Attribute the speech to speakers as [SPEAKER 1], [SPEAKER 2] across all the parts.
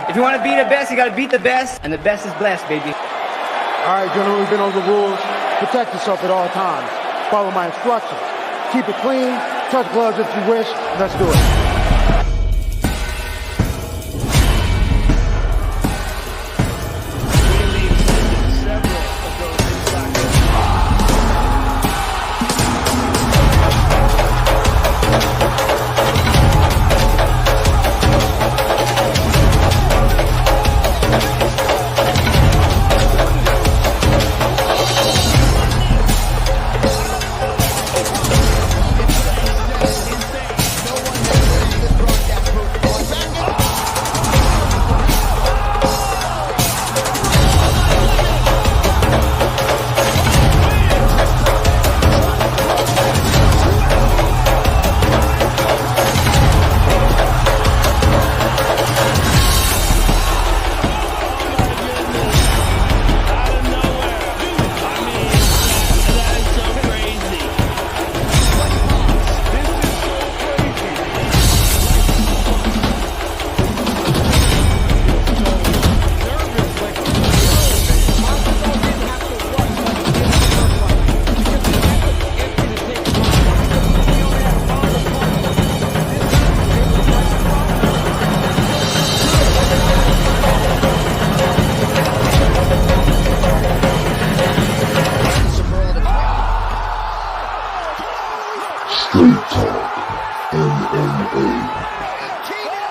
[SPEAKER 1] If you want to be the best, you got to beat the best, and the best is blessed, baby.
[SPEAKER 2] All right, gentlemen, we've been over the rules. Protect yourself at all times. Follow my instructions. Keep it clean. Touch gloves if you wish. Let's do it.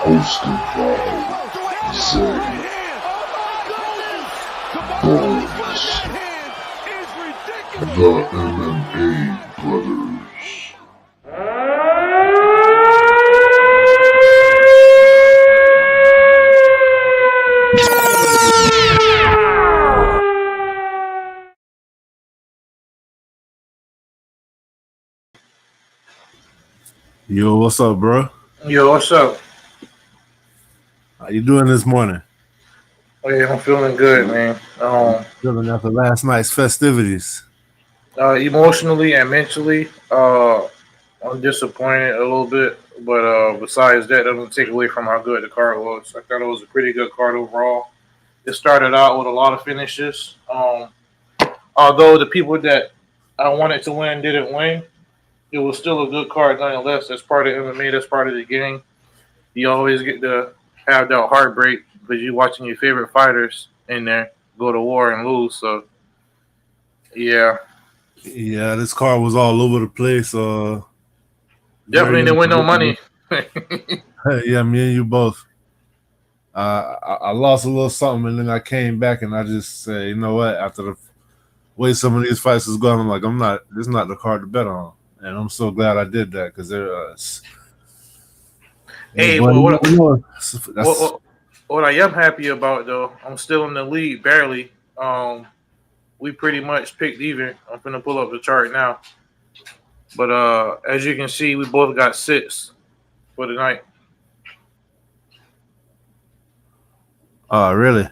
[SPEAKER 3] Hosted by Zay Bones, the MMA Brothers.
[SPEAKER 4] Yo, what's up, bro?
[SPEAKER 5] Yo, what's up?
[SPEAKER 4] How you doing this morning?
[SPEAKER 5] Oh, yeah, I'm feeling good, man.
[SPEAKER 4] Feeling after last night's festivities.
[SPEAKER 5] Emotionally and mentally, I'm disappointed a little bit, but besides that doesn't take away from how good the card was. I thought it was a pretty good card overall. It started out with a lot of finishes. Although the people that I wanted to win didn't win, it was still a good card nonetheless. That's part of MMA. That's part of the game. You always get to have that heartbreak because you're watching your favorite fighters in there go to war and lose. So, yeah.
[SPEAKER 4] Yeah, this card was all over the place.
[SPEAKER 5] Definitely didn't win no money.
[SPEAKER 4] Yeah, me and you both. I lost a little something, and then I came back, and I just said, you know what? After the way some of these fights is going, I'm like, this is not the card to bet on. And I'm so glad I did that because they're
[SPEAKER 5] hey, but what I am happy about, though, I'm still in the lead, barely. We pretty much picked even. I'm going to pull up the chart now. But as you can see, we both got 6 for the night.
[SPEAKER 4] Really?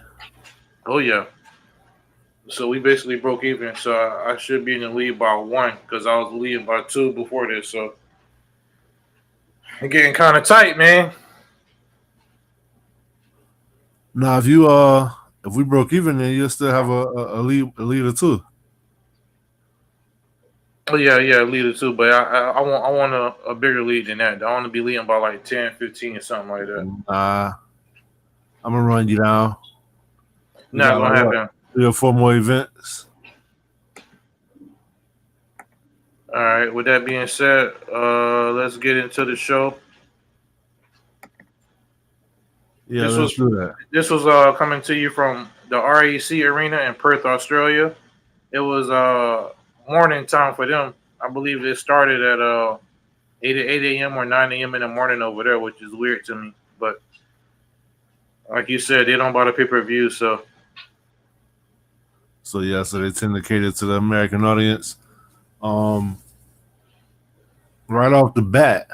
[SPEAKER 5] Oh, yeah. So we basically broke even. So I should be in the lead by 1 because I was leading by 2 before this. So it's getting kind of tight, man.
[SPEAKER 4] Now, if we broke even, then you'll still have a leader too.
[SPEAKER 5] Oh yeah, leader too. But I want a bigger lead than that. I want to be leading by like 10, 15 or something like that.
[SPEAKER 4] I'm gonna run you down.
[SPEAKER 5] Not gonna happen.
[SPEAKER 4] 3 or 4 more events.
[SPEAKER 5] All right. With that being said, let's get into the show.
[SPEAKER 4] Yeah, let's do that.
[SPEAKER 5] This was coming to you from the RAC Arena in Perth, Australia. It was morning time for them. I believe it started at 8 a.m. or 9 a.m. in the morning over there, which is weird to me. But like you said, they don't buy the pay-per-view, so
[SPEAKER 4] yeah, so they tend to cater to the American audience. Right off the bat.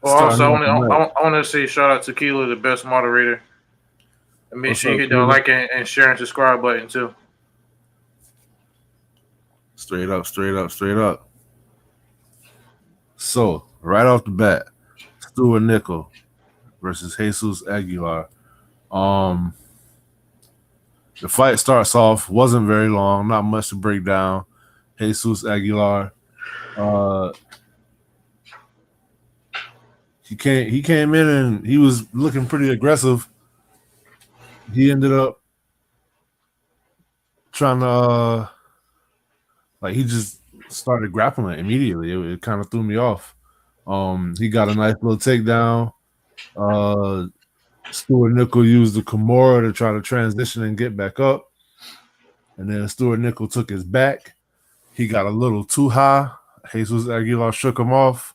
[SPEAKER 5] Well, also, I want to say shout out to Keela, the best moderator. And make sure you hit the like and share and subscribe button too.
[SPEAKER 4] Straight up. So, right off the bat, Stuart Nickel versus Jesus Aguilar. Um, the fight starts off, wasn't very long, not much to break down. Jesus Aguilar, he came in and he was looking pretty aggressive. He ended up trying to like he just started grappling immediately. It kind of threw me off. He got a nice little takedown. Stuart Nickel used the Kimura to try to transition and get back up. And then Stuart Nickel took his back. He got a little too high. Jesus Aguilar shook him off.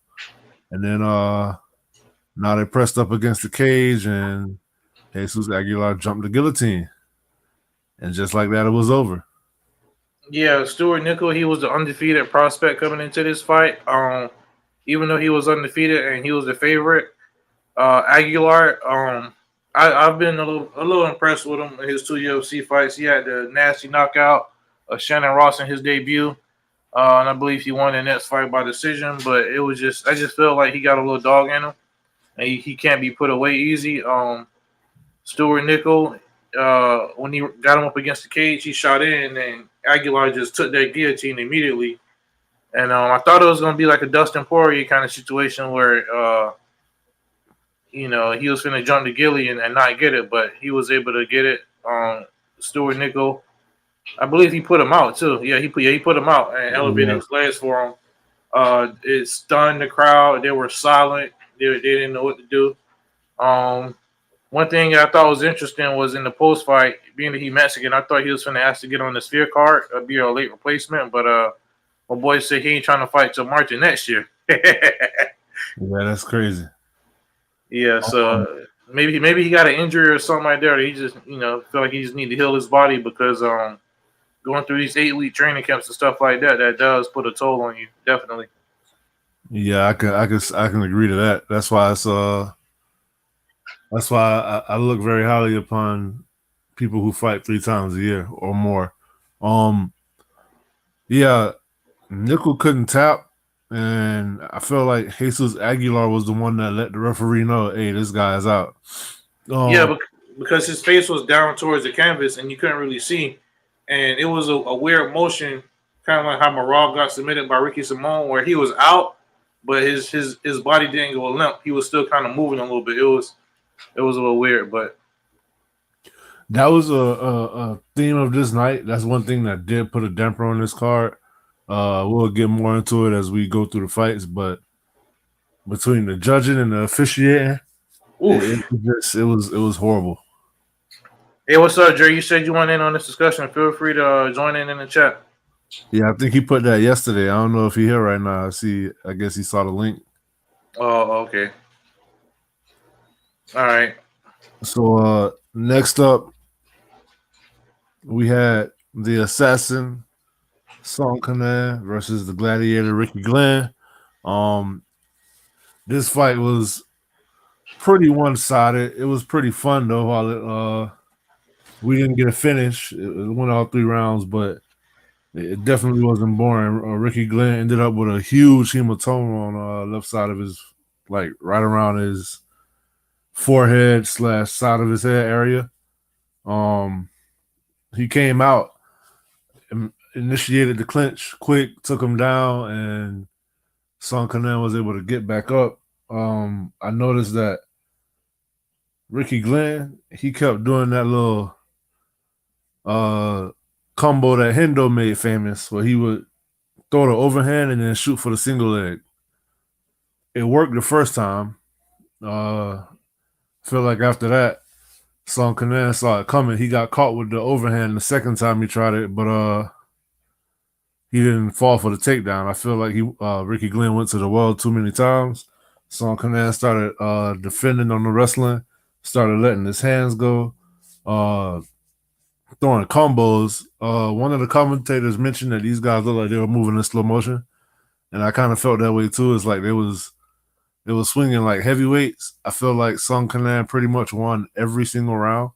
[SPEAKER 4] And then now they pressed up against the cage and Jesus Aguilar jumped the guillotine. And just like that, it was over.
[SPEAKER 5] Yeah, Stuart Nickel, he was the undefeated prospect coming into this fight. Even though he was undefeated and he was the favorite, Aguilar, I've been a little impressed with him in his 2 UFC fights. He had the nasty knockout of Shannon Ross in his debut, and I believe he won the next fight by decision. But it was I just felt like he got a little dog in him, and he can't be put away easy. Stuart Nickel, when he got him up against the cage, he shot in, and Aguilar just took that guillotine immediately. And I thought it was going to be like a Dustin Poirier kind of situation where, he was going to jump the gilly and not get it, but he was able to get it. Stuart Nickel, I believe he put him out too. Yeah, he put him out and elevated his legs for him. It stunned the crowd. They were silent. They didn't know what to do. One thing I thought was interesting was in the post fight, being that he's Mexican, I thought he was going to ask to get on the sphere card, be a late replacement, but my boy said he ain't trying to fight till March of next year.
[SPEAKER 4] Yeah, that's crazy.
[SPEAKER 5] Yeah, so maybe he got an injury or something like that. Or he just feel like he just need to heal his body because going through these 8-week training camps and stuff like that does put a toll on you, definitely.
[SPEAKER 4] Yeah, I can agree to that. That's why I look very highly upon people who fight 3 times a year or more. Yeah, Nickel couldn't tap, and I feel like Jesus Aguilar was the one that let the referee know, hey, this guy is out.
[SPEAKER 5] Yeah, because his face was down towards the canvas and you couldn't really see. And it was a weird motion, kind of like how Marab got submitted by Ricky Simone, where he was out, but his body didn't go limp. He was still kind of moving a little bit. It was a little weird, but
[SPEAKER 4] that was a theme of this night. That's one thing that did put a damper on this card. We'll get more into it as we go through the fights, but between the judging and the officiating, it was horrible.
[SPEAKER 5] Hey, what's up, Jerry? You said you want in on this discussion. Feel free to join in the chat.
[SPEAKER 4] Yeah, I think he put that yesterday. I don't know if he's here right now. I guess he saw the link.
[SPEAKER 5] Oh, okay. All right.
[SPEAKER 4] So next up, we had the Assassin Song Kanan versus the Gladiator Ricky Glenn. This fight was pretty one-sided. It was pretty fun though. While we didn't get a finish, it went all 3 rounds, but it definitely wasn't boring. Ricky Glenn ended up with a huge hematoma on the left side of his, like right around his forehead / side of his head area. He came out and initiated the clinch quick, took him down, and Song Kanan was able to get back up. I noticed that Ricky Glenn, he kept doing that little combo that Hendo made famous, where he would throw the overhand and then shoot for the single leg. It worked the first time. Feel like after that, Song Kanan saw it coming. He got caught with the overhand the second time he tried it, but he didn't fall for the takedown. I feel like Ricky Glenn went to the well too many times. Song Kanan started defending on the wrestling, started letting his hands go, throwing combos. One of the commentators mentioned that these guys looked like they were moving in slow motion, and I kind of felt that way too. It's like they was swinging like heavyweights. I feel like Song Kanan pretty much won every single round,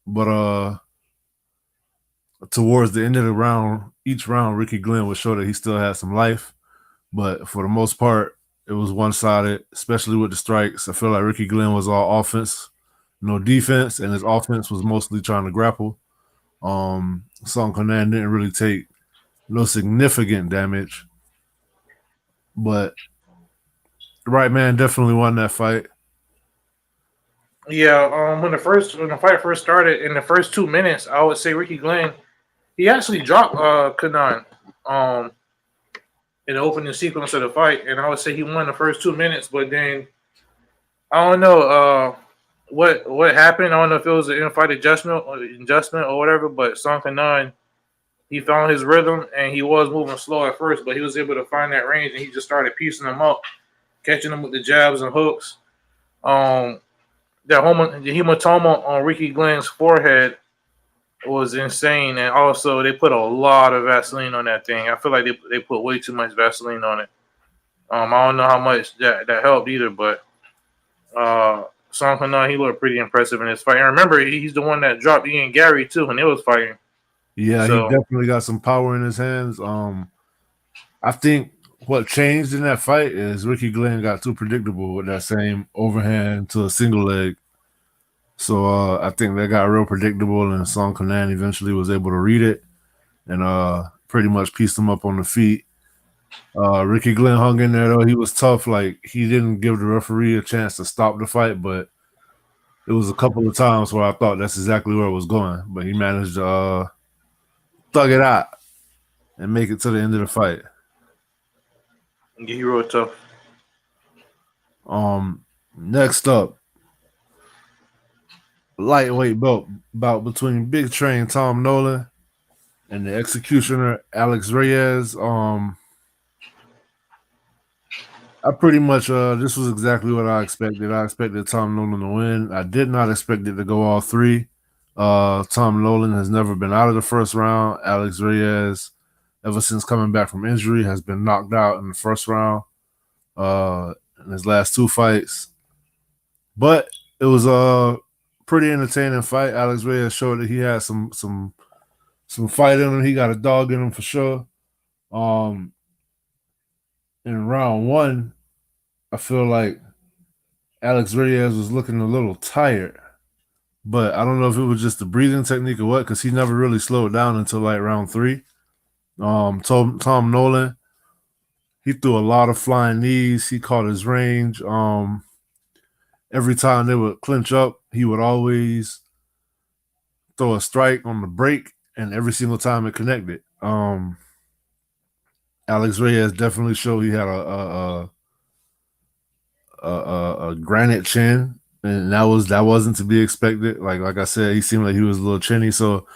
[SPEAKER 4] but towards the end of the round, each round, Ricky Glenn would show that he still had some life, but for the most part, it was one-sided, especially with the strikes. I feel like Ricky Glenn was all offense no defense, and his offense was mostly trying to grapple. Song Conan didn't really take no significant damage, but the right man definitely won that fight.
[SPEAKER 5] Yeah, when the fight first started, in the first 2 minutes, I would say Ricky Glenn, he actually dropped Kanan in the opening sequence of the fight, and I would say he won the first 2 minutes. But then I don't know what happened. I don't know if it was an in-fight adjustment or whatever. But Song Kanan, he found his rhythm, and he was moving slow at first, but he was able to find that range, and he just started piecing them up, catching them with the jabs and hooks. The hematoma on Ricky Glenn's forehead was insane, and also they put a lot of Vaseline on that thing. I feel like they put way too much Vaseline on it. I don't know how much that helped either, but Song Kanan, he looked pretty impressive in this fight. And remember, he's the one that dropped Ian Gary too when they was fighting.
[SPEAKER 4] Yeah,
[SPEAKER 5] So,
[SPEAKER 4] he definitely got some power in his hands. I think what changed in that fight is Ricky Glenn got too predictable with that same overhand to a single leg. So I think that got real predictable, and Song Kanan eventually was able to read it and pretty much pieced him up on the feet. Ricky Glenn hung in there though. He was tough. Like, he didn't give the referee a chance to stop the fight, but it was a couple of times where I thought that's exactly where it was going. But he managed to thug it out and make it to the end of the fight.
[SPEAKER 5] yeah, he real tough.
[SPEAKER 4] Next up, lightweight bout between Big Train Tom Nolan and the executioner Alex Reyes. I pretty much this was exactly what I expected. I expected Tom Nolan to win. I did not expect it to go all three. Tom Nolan has never been out of the first round. Alex Reyes, ever since coming back from injury, has been knocked out in the first round in his last two fights. But it was a pretty entertaining fight. Alex Reyes showed that he had some fight in him. He got a dog in him for sure. In round one, I feel like Alex Reyes was looking a little tired, but I don't know if it was just the breathing technique or what, because he never really slowed down until like round three. Tom Nolan, he threw a lot of flying knees. He caught his range. Every time they would clinch up, he would always throw a strike on the break, and every single time it connected. Alex Reyes definitely showed he had a granite chin, and that wasn't to be expected. Like I said, he seemed like he was a little chinny. So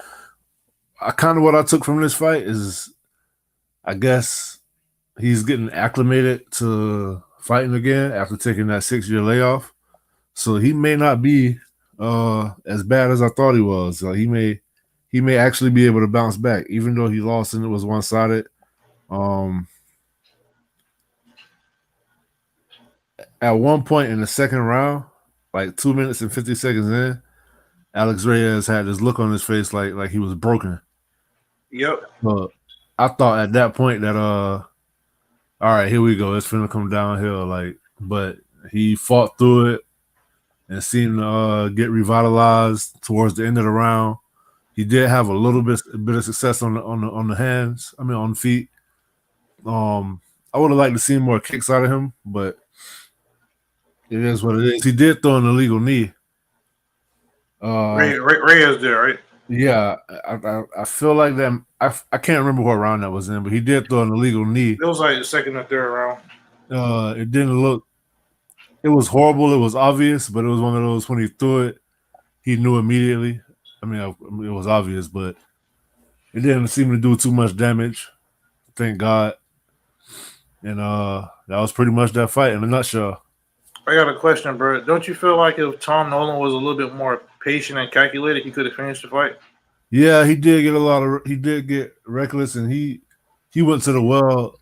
[SPEAKER 4] what I took from this fight is, I guess he's getting acclimated to fighting again after taking that 6-year layoff. So he may not be as bad as I thought he was. He may actually be able to bounce back, even though he lost and it was one-sided. At one point in the second round, like 2 minutes and 50 seconds in, Alex Reyes had this look on his face like he was broken.
[SPEAKER 5] Yep.
[SPEAKER 4] But I thought at that point that all right, here we go. It's finna come downhill. But he fought through it and seemed to get revitalized towards the end of the round. He did have a little bit of success on the hands. I mean, on feet. I would have liked to see more kicks out of him, but it is what it is. He did throw an illegal knee.
[SPEAKER 5] Reyes there, right?
[SPEAKER 4] Yeah, I feel like that. I can't remember what round that was in, but he did throw an illegal knee.
[SPEAKER 5] It was like the second or third round.
[SPEAKER 4] It didn't look. It was horrible. It was obvious, but it was one of those when he threw it, he knew immediately. I mean, it was obvious, but it didn't seem to do too much damage. Thank God. And that was pretty much that fight in a nutshell.
[SPEAKER 5] I got a question, bro. Don't you feel like if Tom Nolan was a little bit more patient and calculated, he could have finished the fight?
[SPEAKER 4] Yeah, he did get he did get reckless, and he went to the well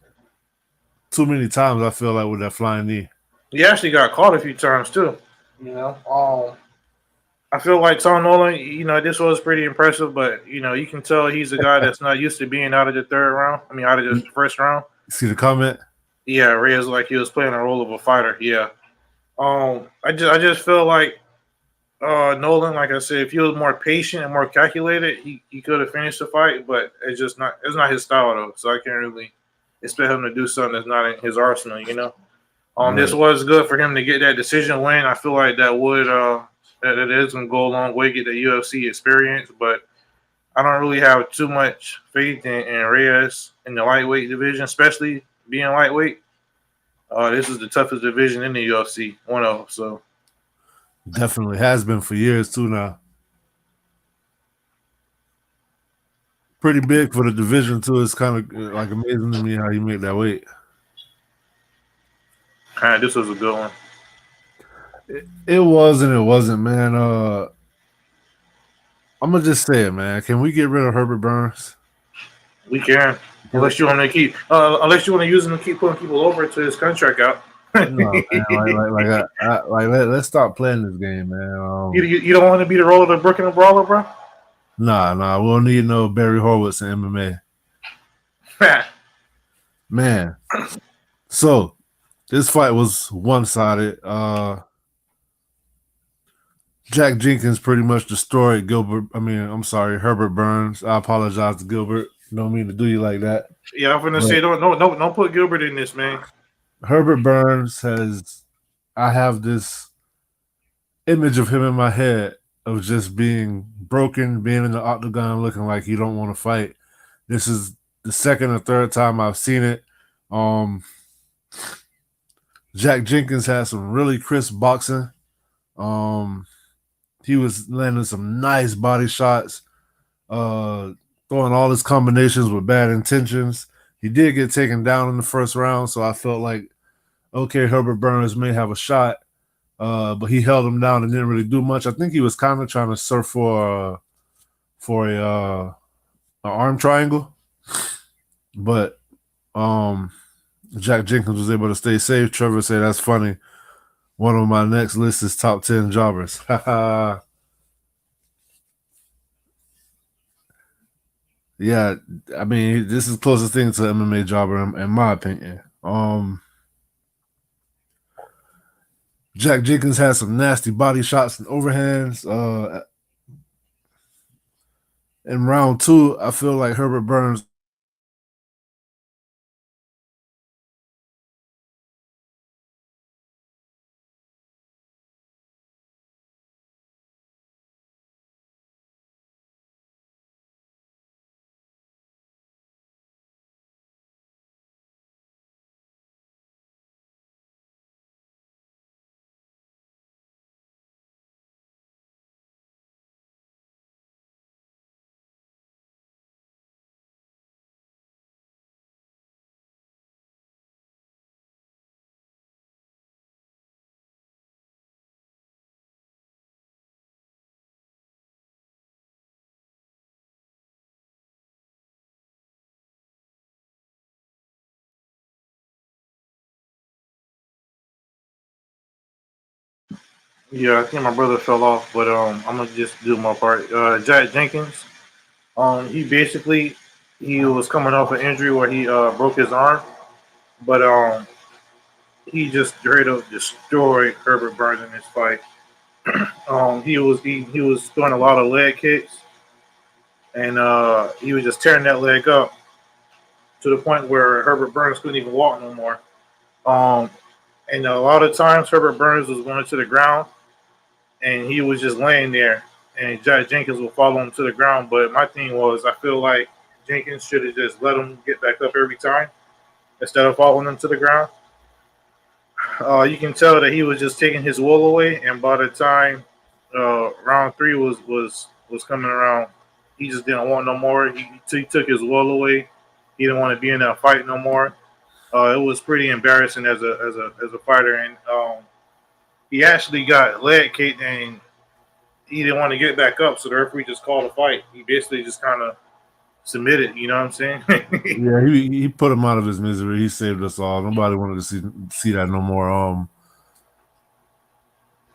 [SPEAKER 4] too many times, I feel like, with that flying knee.
[SPEAKER 5] He actually got caught a few times too. You know, I feel like Tom Nolan, this was pretty impressive, but you can tell he's a guy that's not used to being out of the third round. I mean, out of the first round.
[SPEAKER 4] See the comment?
[SPEAKER 5] Yeah, Reyes like he was playing a role of a fighter. Yeah. I just feel like Nolan, like I said, if he was more patient and more calculated, he could have finished the fight, but it's not his style though. So I can't really expect him to do something that's not in his arsenal, you know. This
[SPEAKER 4] Right.
[SPEAKER 5] was good for him to get that decision win. I feel like that would that it is gonna go a long way, get the UFC experience, but I don't really have too much faith in Reyes in the lightweight division, especially being lightweight. This is the toughest division in the UFC, one of them. So
[SPEAKER 4] Definitely has been for years too now. Pretty big for the division too. It's kind of like amazing to me how you make that weight.
[SPEAKER 5] this was a good one.
[SPEAKER 4] It was and it wasn't, man. I'm gonna just say it, man. Can we get rid of Herbert Burns?
[SPEAKER 5] We can, unless you want to keep, unless you want to use him to keep putting people over to his contract out.
[SPEAKER 4] No, man. Let's stop playing this game, man.
[SPEAKER 5] You don't want to be the role of the Brooklyn Brawler, bro.
[SPEAKER 4] Nah. We don't need no Barry Horowitz in MMA, man. So this fight was one-sided. Jack Jenkins pretty much destroyed Herbert Burns. I apologize to Gilbert. Don't mean to do you like that.
[SPEAKER 5] Yeah, I'm gonna say don't put Gilbert in this, man.
[SPEAKER 4] Herbert Burns I have this image of him in my head of just being broken, being in the octagon, looking like he don't want to fight. This is the second or third time I've seen it. Jack Jenkins had some really crisp boxing. He was landing some nice body shots, throwing all his combinations with bad intentions. He did get taken down in the first round, so I felt like, okay, Herbert Burns may have a shot, but he held him down and didn't really do much. I think he was kind of trying to surf for a arm triangle, but Jack Jenkins was able to stay safe. Trevor said, that's funny. One of my next list is top 10 jobbers. Yeah, I mean, this is the closest thing to MMA jobber in my opinion. Jack Jenkins had some nasty body shots and overhands. In round 2, I feel like Herbert Burns
[SPEAKER 5] Yeah, I think my brother fell off, but I'm gonna just do my part. Jack Jenkins, he was coming off an injury where he broke his arm, but he just straight up destroyed Herbert Burns in this fight. He was throwing a lot of leg kicks, and he was just tearing that leg up to the point where Herbert Burns couldn't even walk no more. And a lot of times Herbert Burns was going to the ground, and he was just laying there, and Jack Jenkins would follow him to the ground. But my thing was, I feel like Jenkins should have just let him get back up every time instead of following him to the ground. You can tell that he was just taking his will away, and by the time round 3 was coming around, he just didn't want no more. He took his will away. He didn't want to be in that fight no more. It was pretty embarrassing as a fighter, and he actually got leg kicked, and he didn't want to get back up, so the referee just called a fight. He basically just kind of submitted. You know what I'm saying?
[SPEAKER 4] Yeah, he put him out of his misery. He saved us all. Nobody wanted to see that no more.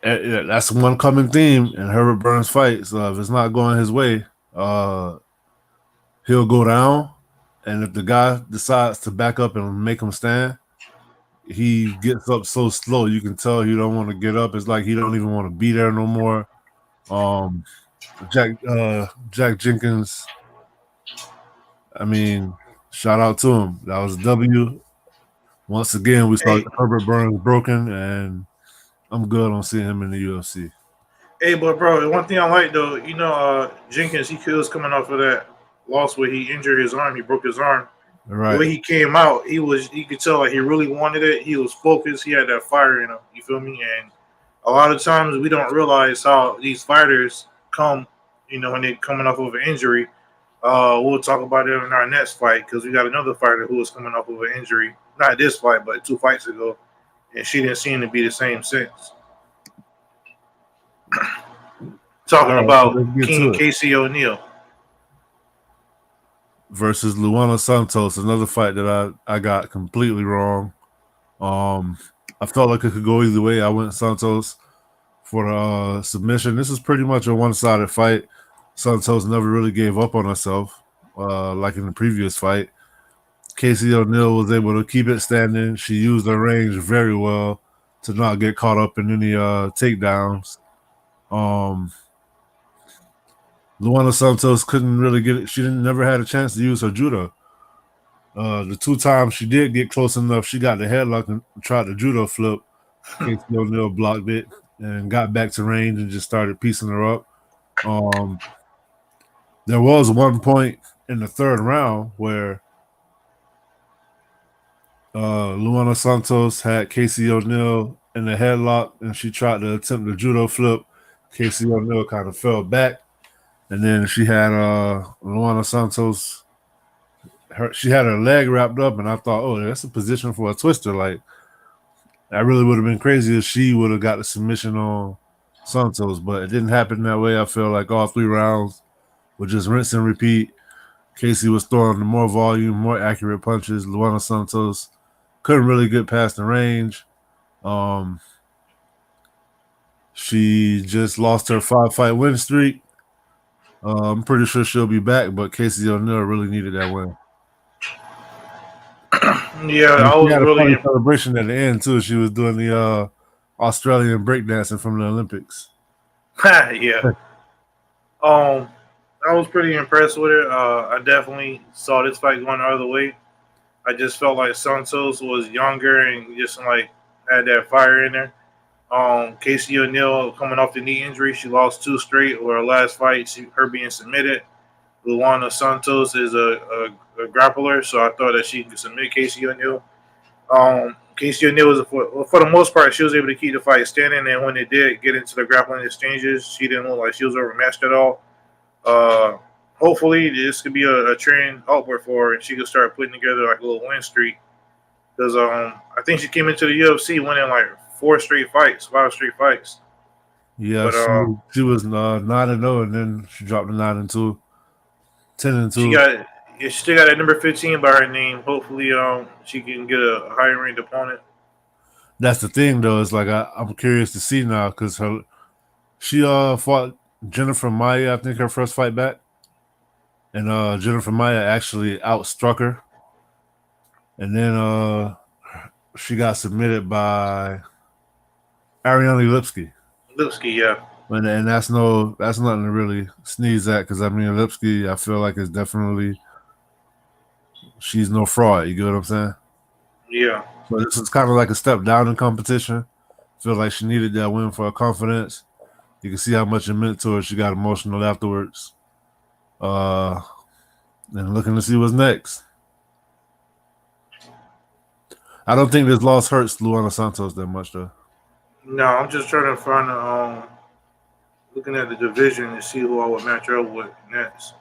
[SPEAKER 4] That's one common theme in Herbert Burns fights. If it's not going his way, he'll go down, and if the guy decides to back up and make him stand, he gets up so slow. You can tell he don't want to get up. It's like he don't even want to be there no more. Um, Jack Jenkins. I mean, shout out to him. That was a W. Once again, we saw
[SPEAKER 5] Hey,
[SPEAKER 4] Herbert Burns broken, and I'm good on seeing him in the UFC.
[SPEAKER 5] hey, but bro, one thing I like though, Jenkins, he was coming off of that loss where he injured his arm. He broke his arm. The
[SPEAKER 4] Right.
[SPEAKER 5] way he came out, you could tell like he really wanted it. He was focused. He had that fire in him. You feel me? And a lot of times we don't realize how these fighters come, when they're coming off of an injury. We'll talk about it in our next fight because we got another fighter who was coming off of an injury. Not this fight, but 2 fights ago, and she didn't seem to be the same since.
[SPEAKER 4] All
[SPEAKER 5] Talking
[SPEAKER 4] right, so
[SPEAKER 5] about
[SPEAKER 4] let's get
[SPEAKER 5] King
[SPEAKER 4] to it.
[SPEAKER 5] Casey O'Neill.
[SPEAKER 4] Versus Luana Santos, another fight that I got completely wrong. I felt like it could go either way. I went Santos for the submission. This is pretty much a one-sided fight. Santos never really gave up on herself, like in the previous fight. Casey O'Neill was able to keep it standing. She used her range very well to not get caught up in any takedowns. Luana Santos couldn't really get it. She never had a chance to use her judo. The 2 times she did get close enough, she got the headlock and tried the judo flip. Casey O'Neill blocked it and got back to range and just started piecing her up. There was one point in the 3rd round where Luana Santos had Casey O'Neill in the headlock and she tried to attempt the judo flip. Casey O'Neill kind of fell back, and then she had Luana Santos. She had her leg wrapped up, and I thought, oh, that's a position for a twister. Like, that really would have been crazy if she would have got the submission on Santos, but it didn't happen that way. I feel like all 3 rounds were just rinse and repeat. Casey was throwing more volume, more accurate punches. Luana Santos couldn't really get past the range. She just lost her 5-fight win streak. I'm pretty sure she'll be back, but Casey O'Neill really needed that win.
[SPEAKER 5] Yeah,
[SPEAKER 4] And
[SPEAKER 5] I
[SPEAKER 4] she
[SPEAKER 5] was
[SPEAKER 4] had a funny
[SPEAKER 5] really
[SPEAKER 4] celebration at the end too. She was doing the Australian breakdancing from the Olympics.
[SPEAKER 5] yeah. I was pretty impressed with it. I definitely saw this fight going the other way. I just felt like Santos was younger and just like had that fire in there. Casey O'Neill coming off the knee injury, she lost 2 straight. Or her last fight, her being submitted. Luana Santos is a grappler, so I thought that she could submit Casey O'Neill. Casey O'Neill was for the most part, she was able to keep the fight standing, and when it did get into the grappling exchanges, she didn't look like she was overmatched at all. Hopefully, this could be a trend upward for her, and she could start putting together like a little win streak. Because I think she came into the UFC winning like 5 straight fights.
[SPEAKER 4] Yeah,
[SPEAKER 5] But
[SPEAKER 4] she was 9-0, and then she dropped to 9-2, 10-2.
[SPEAKER 5] she still got a number 15 by her name. Hopefully, she can get a higher ranked opponent.
[SPEAKER 4] That's the thing, though. It's like I'm curious to see now because she fought Jennifer Maia, I think her first fight back, and Jennifer Maia actually outstruck her, and then she got submitted by Ariane Lipski.
[SPEAKER 5] Lipski, yeah.
[SPEAKER 4] And that's nothing to really sneeze at because I mean Lipski, I feel like it's definitely she's no fraud. You get what I'm saying?
[SPEAKER 5] Yeah.
[SPEAKER 4] So this is kind of like a step down in competition. Feel like she needed that win for her confidence. You can see how much it meant to her. She got emotional afterwards. And looking to see what's next. I don't think this loss hurts Luana Santos that much though.
[SPEAKER 5] No, I'm just trying to find looking at the division and see who I would match her up with next.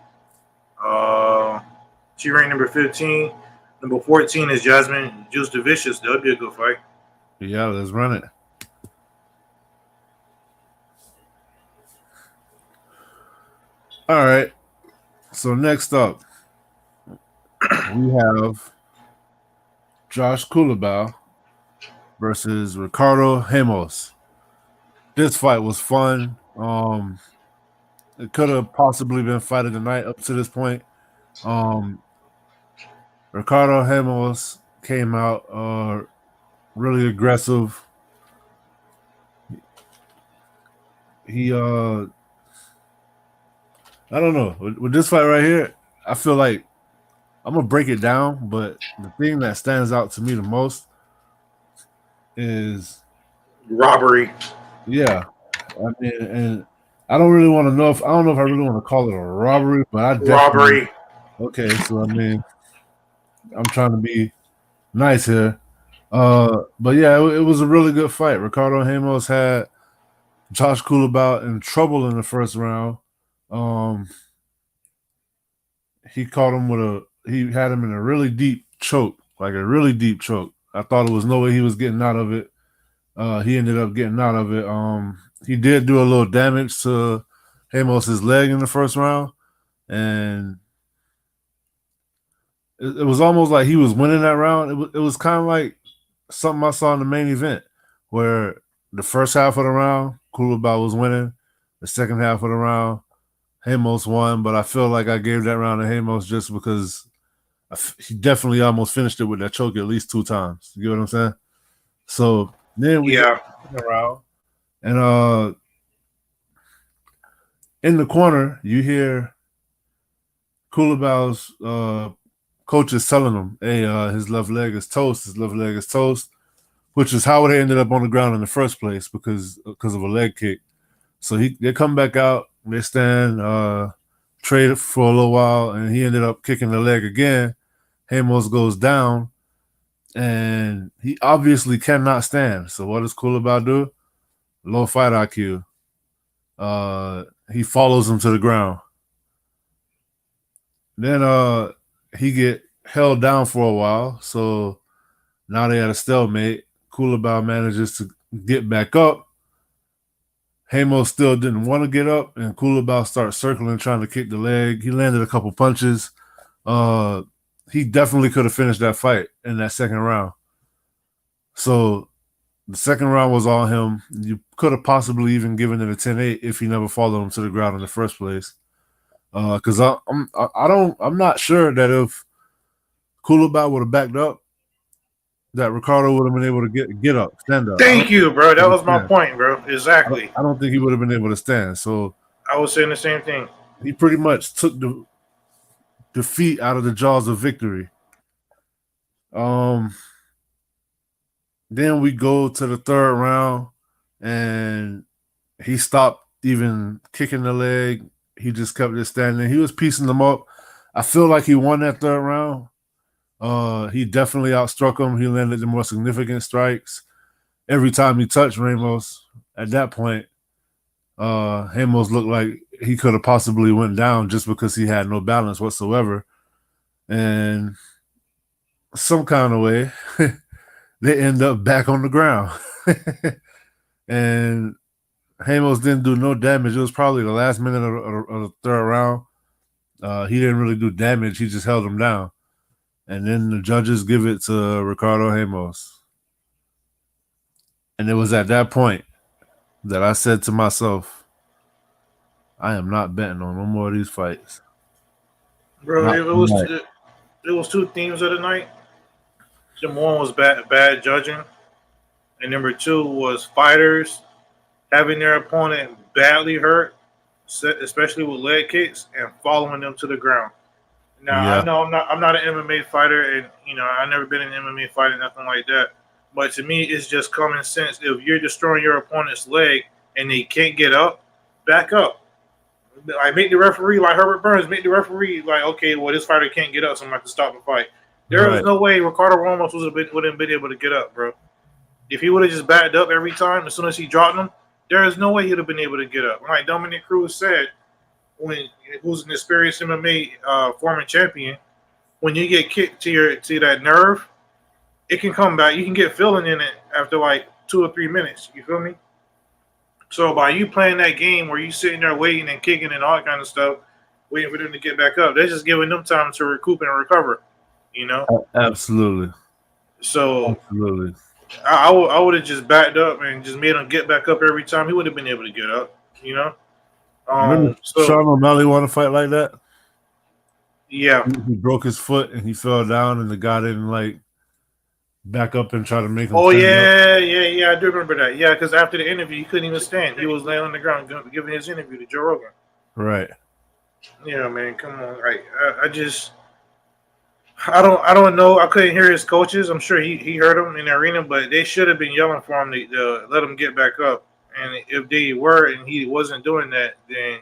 [SPEAKER 5] She ranked number 15. Number 14 is Jasmine Juice Delicious. That'll be a good fight.
[SPEAKER 4] Yeah, let's run it. All right. So next up, we have Josh Kulabau versus Ricardo Ramos. This fight was fun. It could have possibly been fight of the night up to this point. Ricardo Ramos came out really aggressive. He I don't know. With this fight right here, I feel like I'm gonna break it down, but the thing that stands out to me the most is
[SPEAKER 5] Robbery.
[SPEAKER 4] yeah. I mean, and I don't really want to know if I don't know if I really want to call it a robbery, but I definitely
[SPEAKER 5] Robbery.
[SPEAKER 4] okay. So I mean, I'm trying to be nice here. But yeah, it was a really good fight. Ricardo Ramos had Josh Coolabout in trouble in the first round. Um, he caught him with he had him in a really deep choke, like a really deep choke. I thought it was no way he was getting out of it. He ended up getting out of it. He did do a little damage to Ramos's leg in the first round, and it was almost like he was winning that round. It was kind of like something I saw in the main event, where the first half of the round, Coolabout was winning. The second half of the round, Ramos won, but I feel like I gave that round to Ramos just because he definitely almost finished it with that choke at least 2 times. You get what I'm saying? So then we
[SPEAKER 5] Yeah.
[SPEAKER 4] get around, and in the corner you hear Coolabout's coach is telling him, "Hey, his left leg is toast. His left leg is toast," which is how they ended up on the ground in the first place because of a leg kick. So they come back out, they stand, trade for a little while, and he ended up kicking the leg again. Ramos goes down, and he obviously cannot stand. So what does Coolabout do? Low fight IQ. He follows him to the ground. Then he get held down for a while. So now they had a stalemate. Coolabout manages to get back up. Ramos still didn't want to get up, and Coolabout starts circling, trying to kick the leg. He landed a couple punches. He definitely could have finished that fight in that second round. So the second round was all him. You could have possibly even given it a 10-8 if he never followed him to the ground in the first place. Because I'm not sure that if Coolabout would have backed up, that Ricardo would have been able to get up, stand up.
[SPEAKER 5] Thank you, bro. That was my point, bro. Exactly.
[SPEAKER 4] I don't think he would have been able to stand. So
[SPEAKER 5] I was saying the same thing.
[SPEAKER 4] he pretty much took the defeat out of the jaws of victory. Then we go to the third round, and he stopped even kicking the leg. He just kept it standing. He was piecing them up. I feel like he won that third round. He definitely outstruck him. He landed the more significant strikes. Every time he touched Ramos, at that point, Ramos looked like he could have possibly went down just because he had no balance whatsoever. And some kind of way, they end up back on the ground. And Ramos didn't do no damage. It was probably the last minute of the third round. He didn't really do damage. He just held him down. And then the judges give it to Ricardo Ramos. And it was at that point that I said to myself, I am not betting on no more of these fights.
[SPEAKER 5] Bro, it was two themes of the night. Number one was bad judging. And number two was fighters having their opponent badly hurt, especially with leg kicks, and following them to the ground. Now, yeah. I know I'm not an MMA fighter, and I've never been in an MMA fight or nothing like that. But to me, it's just common sense. If you're destroying your opponent's leg and they can't get up, back up. Like, make the referee, like Herbert Burns, make the referee like, okay, well, this fighter can't get up, so I'm going to have to stop the fight. There was no way Ricardo Ramos wouldn't have been able to get up, bro. If he would have just backed up every time, as soon as he dropped him, there is no way he would have been able to get up. Like Dominic Cruz said, who's an experienced MMA former champion, when you get kicked to that nerve, it can come back. You can get feeling in it after like 2 or 3 minutes. You feel me? So by you playing that game where you sitting there waiting and kicking and all that kind of stuff, waiting for them to get back up, they're just giving them time to recoup and recover.
[SPEAKER 4] Absolutely.
[SPEAKER 5] So
[SPEAKER 4] absolutely.
[SPEAKER 5] I would have just backed up and just made him get back up every time. He would have been able to get up.
[SPEAKER 4] Remember Sean O'Malley won a fight like that?
[SPEAKER 5] Yeah.
[SPEAKER 4] He broke his foot and he fell down, and the guy didn't like back up and try to make him.
[SPEAKER 5] Oh yeah, I do remember that. Yeah, because after the interview, he couldn't even stand. He was laying on the ground giving his interview to Joe Rogan.
[SPEAKER 4] Right.
[SPEAKER 5] Yeah, man, come on. I don't know. I couldn't hear his coaches. I'm sure he heard them in the arena, but they should have been yelling for him to let him get back up. And if they were and he wasn't doing that, then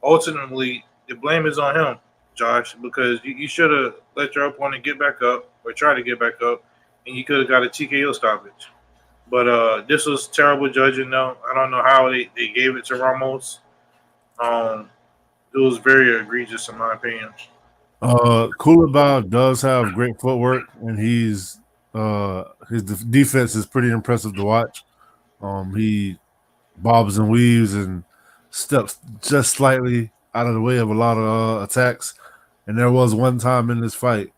[SPEAKER 5] ultimately the blame is on him, Josh, because you should have let your opponent get back up or try to get back up, and you could have got a TKO stoppage. But this was terrible judging, though. I don't know how they gave it to Ramos. Um, it was very egregious, in my opinion.
[SPEAKER 4] Kulabau does have great footwork, and his defense is pretty impressive to watch. He bobs and weaves and steps just slightly out of the way of a lot of attacks. And there was one time in this fight,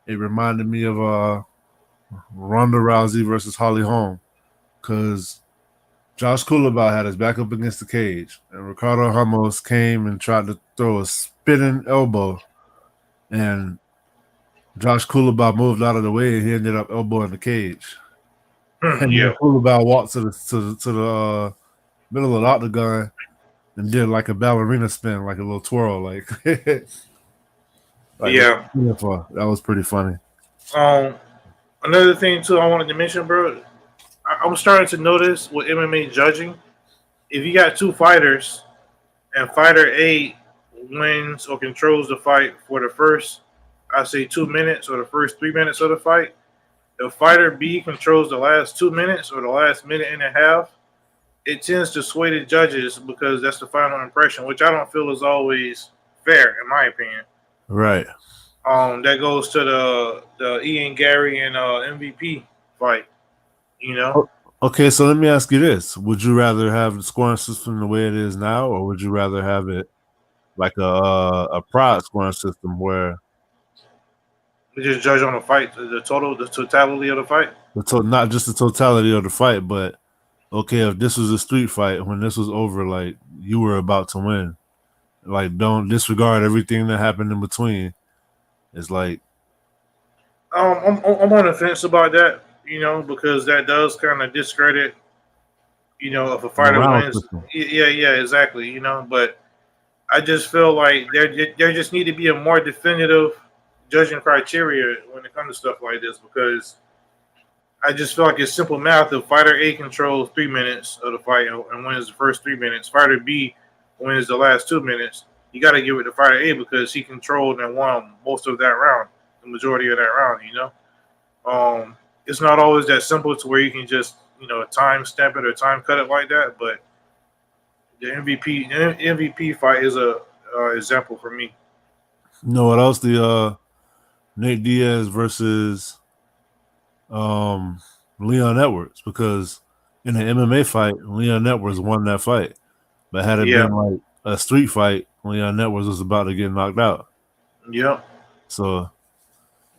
[SPEAKER 4] it reminded me of Ronda Rousey versus Holly Holm, because Josh Kulabau had his back up against the cage, and Ricardo Ramos came and tried to throw a spinning elbow, and Josh Kulabau moved out of the way, and he ended up elbowing the cage. And
[SPEAKER 5] Yeah.
[SPEAKER 4] then Kulabau walked to the middle of the octagon and did like a ballerina spin, like a little twirl, like,
[SPEAKER 5] Yeah.
[SPEAKER 4] beautiful. That was pretty funny.
[SPEAKER 5] Another thing too, I wanted to mention, bro. I'm starting to notice with MMA judging, if you got two fighters and fighter A wins or controls the fight for the first, I say 2 minutes or the first 3 minutes of the fight, if fighter B controls the last 2 minutes or the last minute and a half, it tends to sway the judges because that's the final impression, which I don't feel is always fair, in my opinion.
[SPEAKER 4] Right.
[SPEAKER 5] That goes to the Ian Gary and MVP fight. You know,
[SPEAKER 4] Okay, so let me ask you this: would you rather have the scoring system the way it is now, or would you rather have it like a pride scoring system where
[SPEAKER 5] we just judge on the fight, the totality of the fight.
[SPEAKER 4] not just the totality of the fight, but okay, if this was a street fight, when this was over, like you were about to win, like don't disregard everything that happened in between. It's like
[SPEAKER 5] I'm on the fence about that, because that does kind of discredit, if a
[SPEAKER 4] the
[SPEAKER 5] fighter
[SPEAKER 4] round
[SPEAKER 5] wins.
[SPEAKER 4] system.
[SPEAKER 5] Yeah, exactly. But I just feel like there just need to be a more definitive judging criteria when it comes to stuff like this, because I just feel like it's simple math. If fighter A controls 3 minutes of the fight and wins the first 3 minutes, fighter B wins the last 2 minutes, you got to give it to fighter A because he controlled and won most of that round, the majority of that round. It's not always that simple to where you can just time stamp it or time cut it like that. But the MVP fight is a example for me.
[SPEAKER 4] You know what else? The Nate Diaz versus Leon Edwards, because in the MMA fight, Leon Edwards won that fight. But had it
[SPEAKER 5] Yeah,
[SPEAKER 4] been like a street fight, Leon Edwards was about to get knocked out.
[SPEAKER 5] yeah.
[SPEAKER 4] So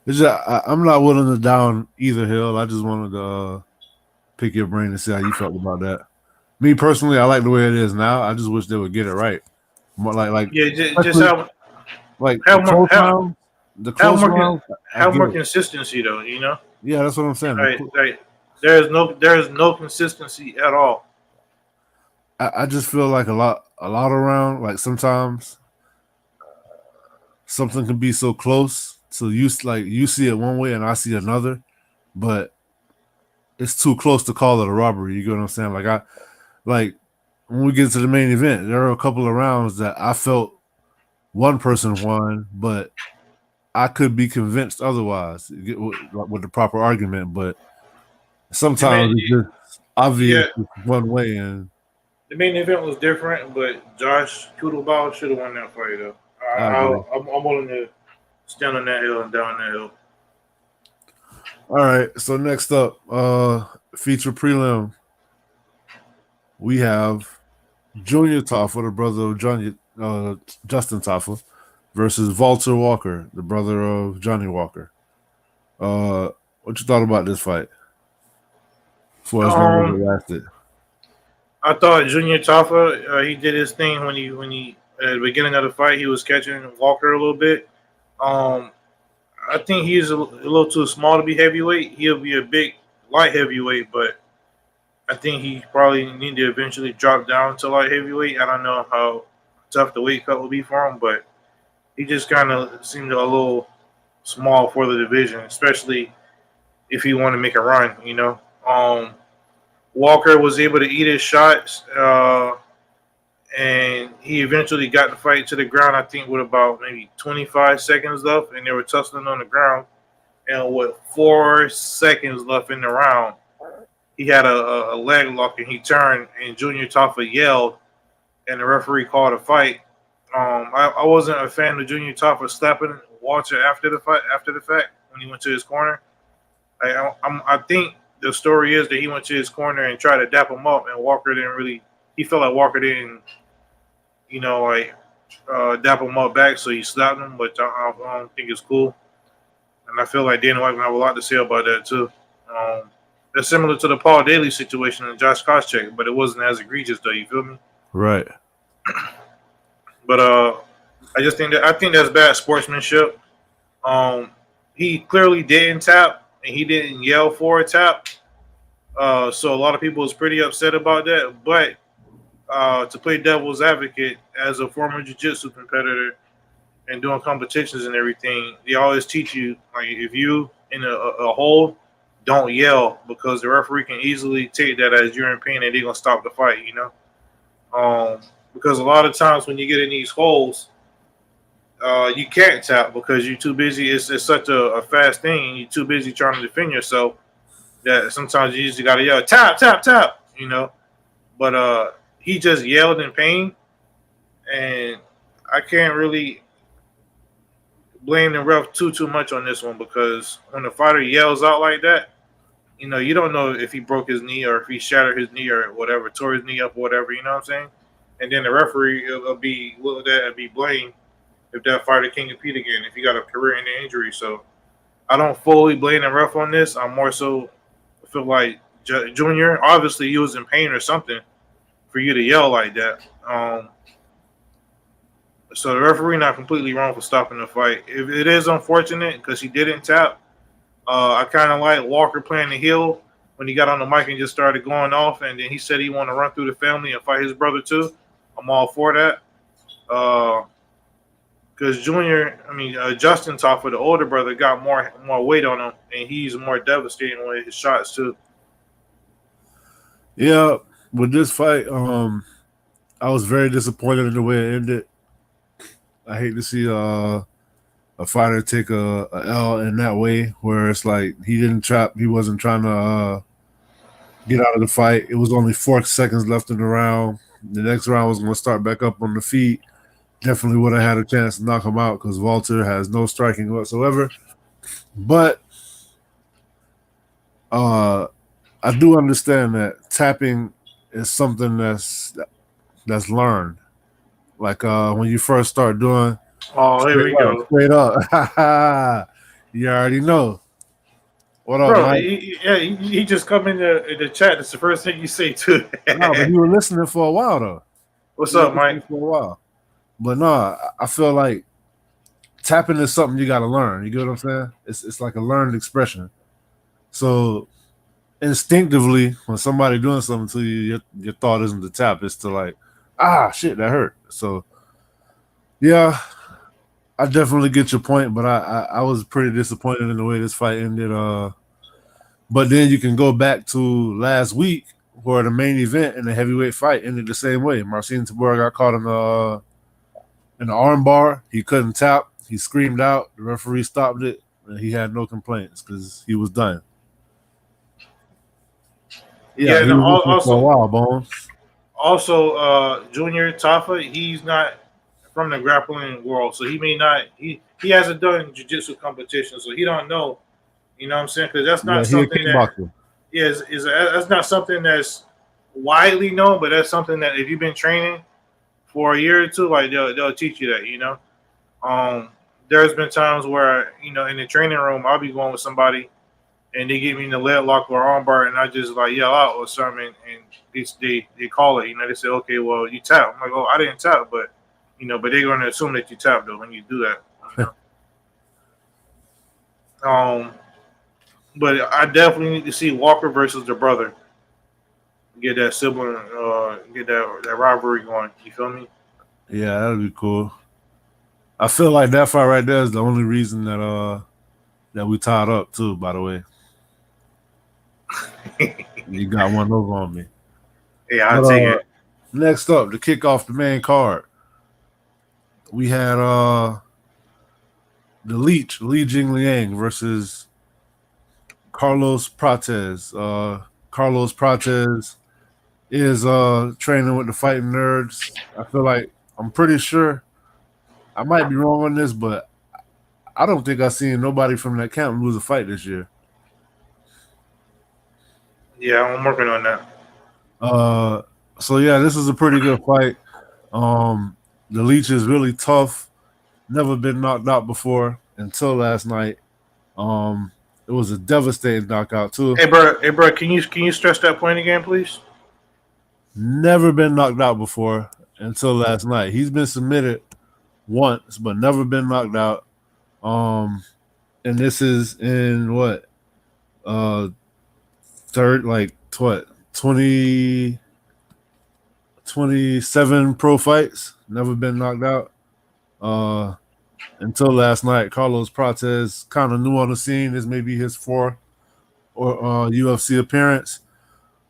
[SPEAKER 4] it's just, I'm not willing to down either hill. I just wanted to pick your brain and see how you felt about that. Me personally, I like the way it is now. I just wish they would get it right. More like
[SPEAKER 5] Yeah, just
[SPEAKER 4] especially
[SPEAKER 5] have
[SPEAKER 4] the
[SPEAKER 5] more
[SPEAKER 4] close rounds. The
[SPEAKER 5] have
[SPEAKER 4] close
[SPEAKER 5] more
[SPEAKER 4] rounds, I
[SPEAKER 5] have
[SPEAKER 4] get
[SPEAKER 5] more
[SPEAKER 4] it.
[SPEAKER 5] consistency though.
[SPEAKER 4] Yeah, that's what I'm saying.
[SPEAKER 5] Like there is no consistency at all.
[SPEAKER 4] I just feel like a lot around. Like sometimes something can be so close, so you see it one way and I see another, but it's too close to call it a robbery. You get what I'm saying? Like when we get to the main event, there are a couple of rounds that I felt one person won, but I could be convinced otherwise with the proper argument. But
[SPEAKER 5] The main,
[SPEAKER 4] sometimes it's just obvious
[SPEAKER 5] yeah,
[SPEAKER 4] one way, and
[SPEAKER 5] the main event was different, but Josh Kudalbaum should have won that fight though.
[SPEAKER 4] I agree.
[SPEAKER 5] I'm willing to stand on that hill and down that hill.
[SPEAKER 4] All right, so next up, feature prelim, we have Junior Taffa, the brother of Justin Taffa, versus Walter Walker, the brother of Johnny Walker. What you thought about this fight? For as long as it lasted.
[SPEAKER 5] I thought Junior Taffa, he did his thing when he at the beginning of the fight he was catching Walker a little bit. I think he's a little too small to be heavyweight. He'll be a big light heavyweight, but I think he probably need to eventually drop down to light heavyweight. I don't know how tough the weight cut will be for him, but he just kind of seemed a little small for the division, especially if he wanted to make a run. Walker was able to eat his shots, and he eventually got the fight to the ground. I think with about maybe 25 seconds left, and they were tussling on the ground. And with 4 seconds left in the round, he had a leg lock, and he turned, and Junior Taffa yelled, and the referee called a fight. I wasn't a fan of Junior Taffa slapping Walter after the fact when he went to his corner. I think the story is that he went to his corner and tried to dap him up, and Walker didn't really. He felt like Walker didn't, dap him up back, so he slapped him. But I don't think it's cool, and I feel like Dana White will have a lot to say about that too. It's similar to the Paul Daly situation and Josh Koscheck, but it wasn't as egregious though. You feel me?
[SPEAKER 4] Right.
[SPEAKER 5] But I think that's bad sportsmanship. He clearly didn't tap, and he didn't yell for a tap. So a lot of people was pretty upset about that. But to play devil's advocate, as a former jiu-jitsu competitor and doing competitions and everything, they always teach you, like, if you in a hole, don't yell, because the referee can easily take that as you're in pain and they're gonna stop the fight. Because a lot of times when you get in these holes, you can't tap because you're too busy. It's such a fast thing, and you're too busy trying to defend yourself that sometimes you just gotta yell, tap, tap, tap, But he just yelled in pain, and I can't really blame the ref too much on this one, because when the fighter yells out like that, you don't know if he broke his knee or if he shattered his knee or whatever, tore his knee up or whatever, you know what I'm saying? And then the referee will be blamed if that fighter can't compete again, if he got a career-ending injury. So I don't fully blame the ref on this. I'm more so feel like Junior, obviously he was in pain or something for you to yell like that. So the referee not completely wrong for stopping the fight. If it is unfortunate because he didn't tap, I kind of like Walker playing the heel when he got on the mic and just started going off, and then he said he wanted to run through the family and fight his brother too. I'm all for that. Because Justin Taffa, the older brother, got more weight on him, and he's more devastating with his shots too.
[SPEAKER 4] Yeah, with this fight, I was very disappointed in the way it ended. I hate to see a fighter take a L in that way, where it's like he didn't trap, he wasn't trying to get out of the fight. It was only 4 seconds left in the round. The next round was going to start back up on the feet. Definitely would have had a chance to knock him out because Walter has no striking whatsoever. But I do understand that tapping is something that's learned. Like when you first start doing.
[SPEAKER 5] Oh, here we go.
[SPEAKER 4] Straight up. You already know. What up,
[SPEAKER 5] bro?
[SPEAKER 4] Mike?
[SPEAKER 5] He just come in the chat. That's the first thing you say too.
[SPEAKER 4] No, but you were listening for a while though.
[SPEAKER 5] What's up, Mike?
[SPEAKER 4] For a while. But no, I feel like tapping is something you got to learn. You get what I'm saying? It's like a learned expression. So instinctively, when somebody doing something to you, your thought isn't to tap. It's to like, shit, that hurt. So yeah, I definitely get your point, but I was pretty disappointed in the way this fight ended. But then you can go back to last week where the main event in the heavyweight fight ended the same way. Marcin Tybura got caught in the arm bar. He couldn't tap. He screamed out. The referee stopped it, and he had no complaints because he was done. Yeah, he was also for a while, Bones.
[SPEAKER 5] Also, Junior Taffa, he's not from the grappling world, so he may not. He hasn't done jiu-jitsu competition, so he don't know. You know what I'm saying? Because that's not something that. That's not something that's widely known, but that's something that if you've been training for a year or two, like they'll teach you that. There's been times where in the training room I'll be going with somebody, and they get me in the leg lock or arm bar, and I just like yell out or something, and they call it. They say, okay, well you tap. I'm like, oh, I didn't tap, but but they're going to assume that you tap though when you do that. But I definitely need to see Walker versus the brother. Get that sibling, get that rivalry going. You feel me?
[SPEAKER 4] Yeah, that'd be cool. I feel like that fight right there is the only reason that we tied up too. By the way, you got one over on me.
[SPEAKER 5] Yeah, I'll
[SPEAKER 4] But
[SPEAKER 5] take it.
[SPEAKER 4] next up, to kick off the main card, we had the Leech, Li Jingliang versus Carlos Prates. Carlos Prates is training with the Fighting Nerds. I feel like I'm pretty sure I might be wrong on this, but I don't think I've seen nobody from that camp lose a fight this year.
[SPEAKER 5] Yeah, I'm working on that.
[SPEAKER 4] So yeah, this is a pretty good fight. The Leech is really tough. Never been knocked out before until last night. It was a devastating knockout too.
[SPEAKER 5] Hey, bro, can you stress that point again, please?
[SPEAKER 4] Never been knocked out before until last night. He's been submitted once, but never been knocked out. And this is in what? Third, like what? 20, 27 pro fights. Never been knocked out. Until last night, Carlos Prates kind of new on the scene. This may be his fourth or UFC appearance.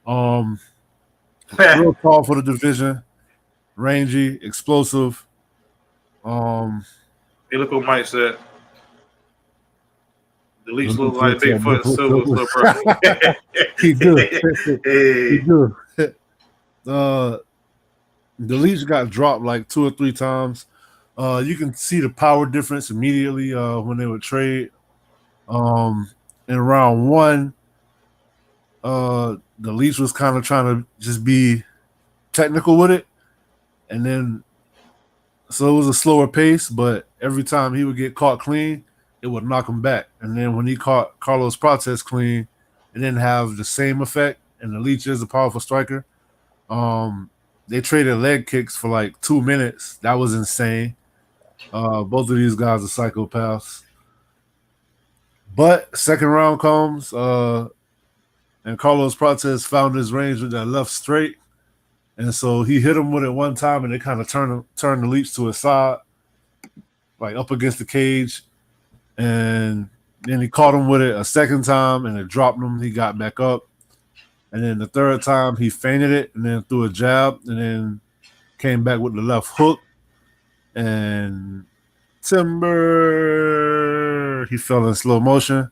[SPEAKER 4] Real tall for the division, rangy, explosive.
[SPEAKER 5] Hey, look what Mike said. The Leech look
[SPEAKER 4] Look
[SPEAKER 5] like Bigfoot Silver Slipper.
[SPEAKER 4] he do. He
[SPEAKER 5] Hey,
[SPEAKER 4] do. The Leech got dropped like 2 or 3 times. You can see the power difference immediately when they would trade. In round 1, the Leech was kind of trying to just be technical with it, and then so it was a slower pace. But every time he would get caught clean, it would knock him back. And then when he caught Carlos Prates clean, it didn't have the same effect. And the Leech is a powerful striker. They traded leg kicks for like 2 minutes. That was insane. Both of these guys are psychopaths. But second round comes, and Carlos Prates found his range with that left straight. And so he hit him with it one time, and it kind of turned the Leech to his side, like up against the cage. And then he caught him with it a second time, and it dropped him. He got back up. And then the third time, he feinted it and then threw a jab, and then came back with the left hook. And Timber, he fell in slow motion.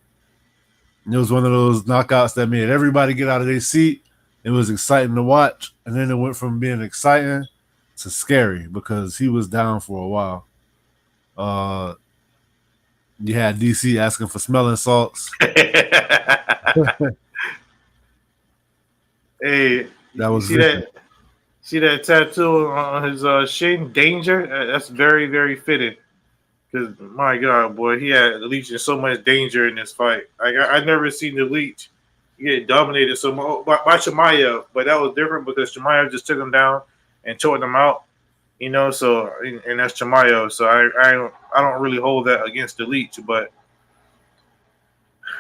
[SPEAKER 4] It was one of those knockouts that made everybody get out of their seat. It was exciting to watch. And then it went from being exciting to scary because he was down for a while. You had DC asking for smelling salts.
[SPEAKER 5] hey,
[SPEAKER 4] That was
[SPEAKER 5] see that tattoo on his shin? Danger. That's very, very fitting. Because my God, boy, he had the Leech in so much danger in this fight. I never seen the Leech get dominated so much by Chimaev, but that was different because Chimaev just took him down and choked him out. You know, so and that's Chimaev. So I don't really hold that against the Leech, but